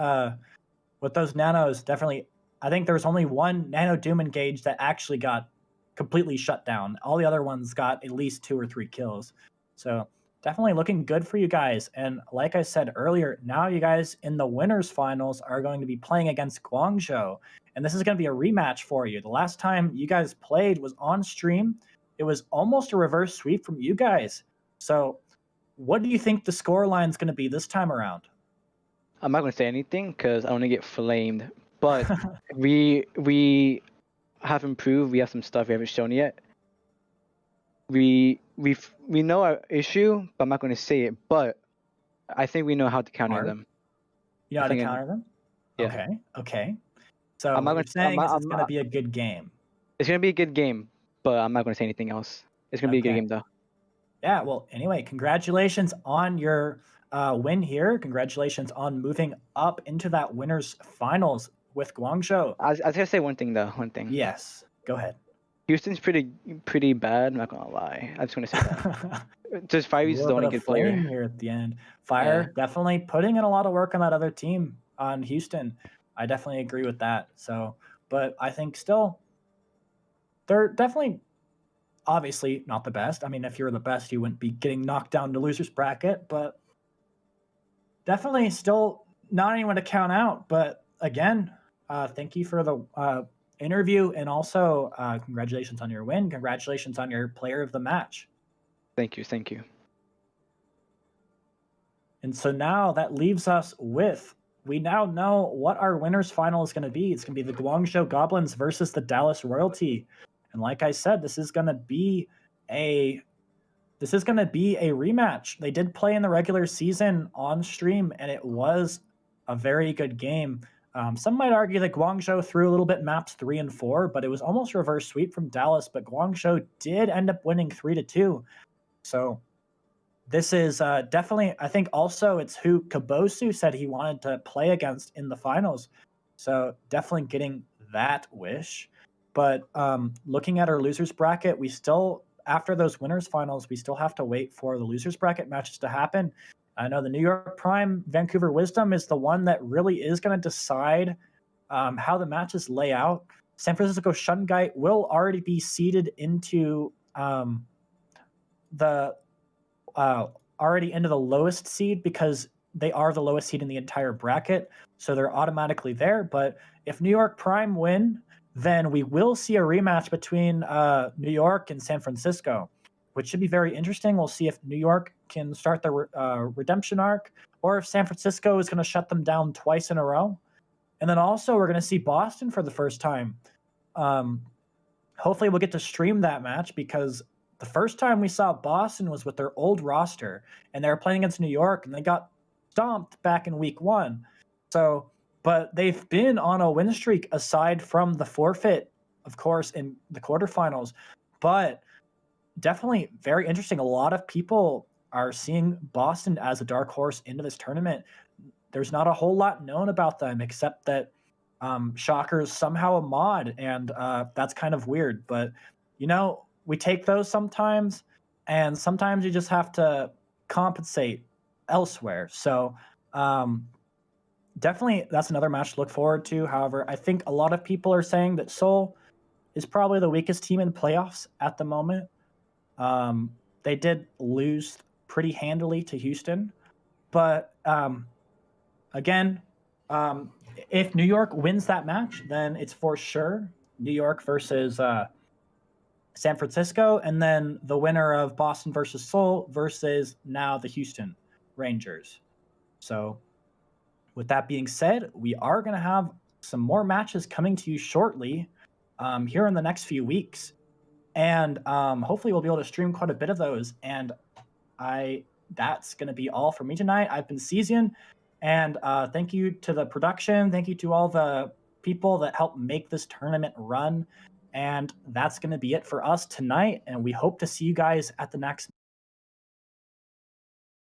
nanos. Definitely, I think there was only one nano Doom engage that actually got completely shut down. All the other ones got at least 2 or 3 kills. So definitely looking good for you guys. And like I said earlier, now you guys in the winners finals are going to be playing against Guangzhou. And this is going to be a rematch for you. The last time you guys played was on stream. It was almost a reverse sweep from you guys. So what do you think the score line is going to be this time around? I'm not gonna say anything because I want to get flamed. But we have improved. We have some stuff we haven't shown yet. We know our issue, but I'm not going to say it. But I think we know how to counter them. You know how to counter them? Yeah. Okay. So what you're saying is it's going to be a good game. It's going to be a good game, but I'm not going to say anything else. It's going to be a good game, though. Yeah, well, anyway, congratulations on your win here. Congratulations on moving up into that winners finals with Guangzhou. I was going to say one thing, though. One thing. Yes, go ahead. Houston's pretty bad. I'm not gonna lie. I just want to say that. Just Firey's the only good player here at the end. Fire definitely putting in a lot of work on that other team on Houston. I definitely agree with that. So, but I think still they're definitely obviously not the best. I mean, if you were the best, you wouldn't be getting knocked down to losers bracket. But definitely still not anyone to count out. But again, thank you for the interview, and also congratulations on your win. Congratulations on your player of the match. Thank you. And so now that leaves us with, we now know what our winners final is going to be. It's going to be the Guangzhou Goblins versus the Dallas Royalty. And like I said, this is going to be a rematch. They did play in the regular season on stream, and it was a very good game. Some might argue that Guangzhou threw a little bit maps 3 and 4, but it was almost a reverse sweep from Dallas. But Guangzhou did end up winning 3-2. So this is definitely, I think also it's who Kabosu said he wanted to play against in the finals. So definitely getting that wish. But looking at our losers bracket, we still, after those winners finals, we still have to wait for the losers bracket matches to happen. I know the New York Prime Vancouver Wisdom is the one that really is going to decide how the matches lay out. San Francisco Shungite will already be seeded into the lowest seed because they are the lowest seed in the entire bracket, so they're automatically there. But if New York Prime win, then we will see a rematch between New York and San Francisco, which should be very interesting. We'll see if New York can start their redemption arc, or if San Francisco is going to shut them down twice in a row. And then also, we're going to see Boston for the first time. Um, Hopefully, we'll get to stream that match because the first time we saw Boston was with their old roster, and they were playing against New York, and they got stomped back in week one. So, but they've been on a win streak aside from the forfeit, of course, in the quarterfinals. But definitely very interesting. A lot of people are seeing Boston as a dark horse into this tournament. There's not a whole lot known about them except that Shocker is somehow a mod, and that's kind of weird. But we take those sometimes, and sometimes you just have to compensate elsewhere. So definitely, that's another match to look forward to. However, I think a lot of people are saying that Seoul is probably the weakest team in playoffs at the moment. They did lose pretty handily to Houston, but again, if New York wins that match, then it's for sure New York versus San Francisco, and then the winner of Boston versus Seoul versus now the Houston Rangers. So, with that being said, we are going to have some more matches coming to you shortly here in the next few weeks. And hopefully we'll be able to stream quite a bit of those. And that's going to be all for me tonight. I've been Cesian, and thank you to the production. Thank you to all the people that helped make this tournament run. And that's going to be it for us tonight. And we hope to see you guys at the next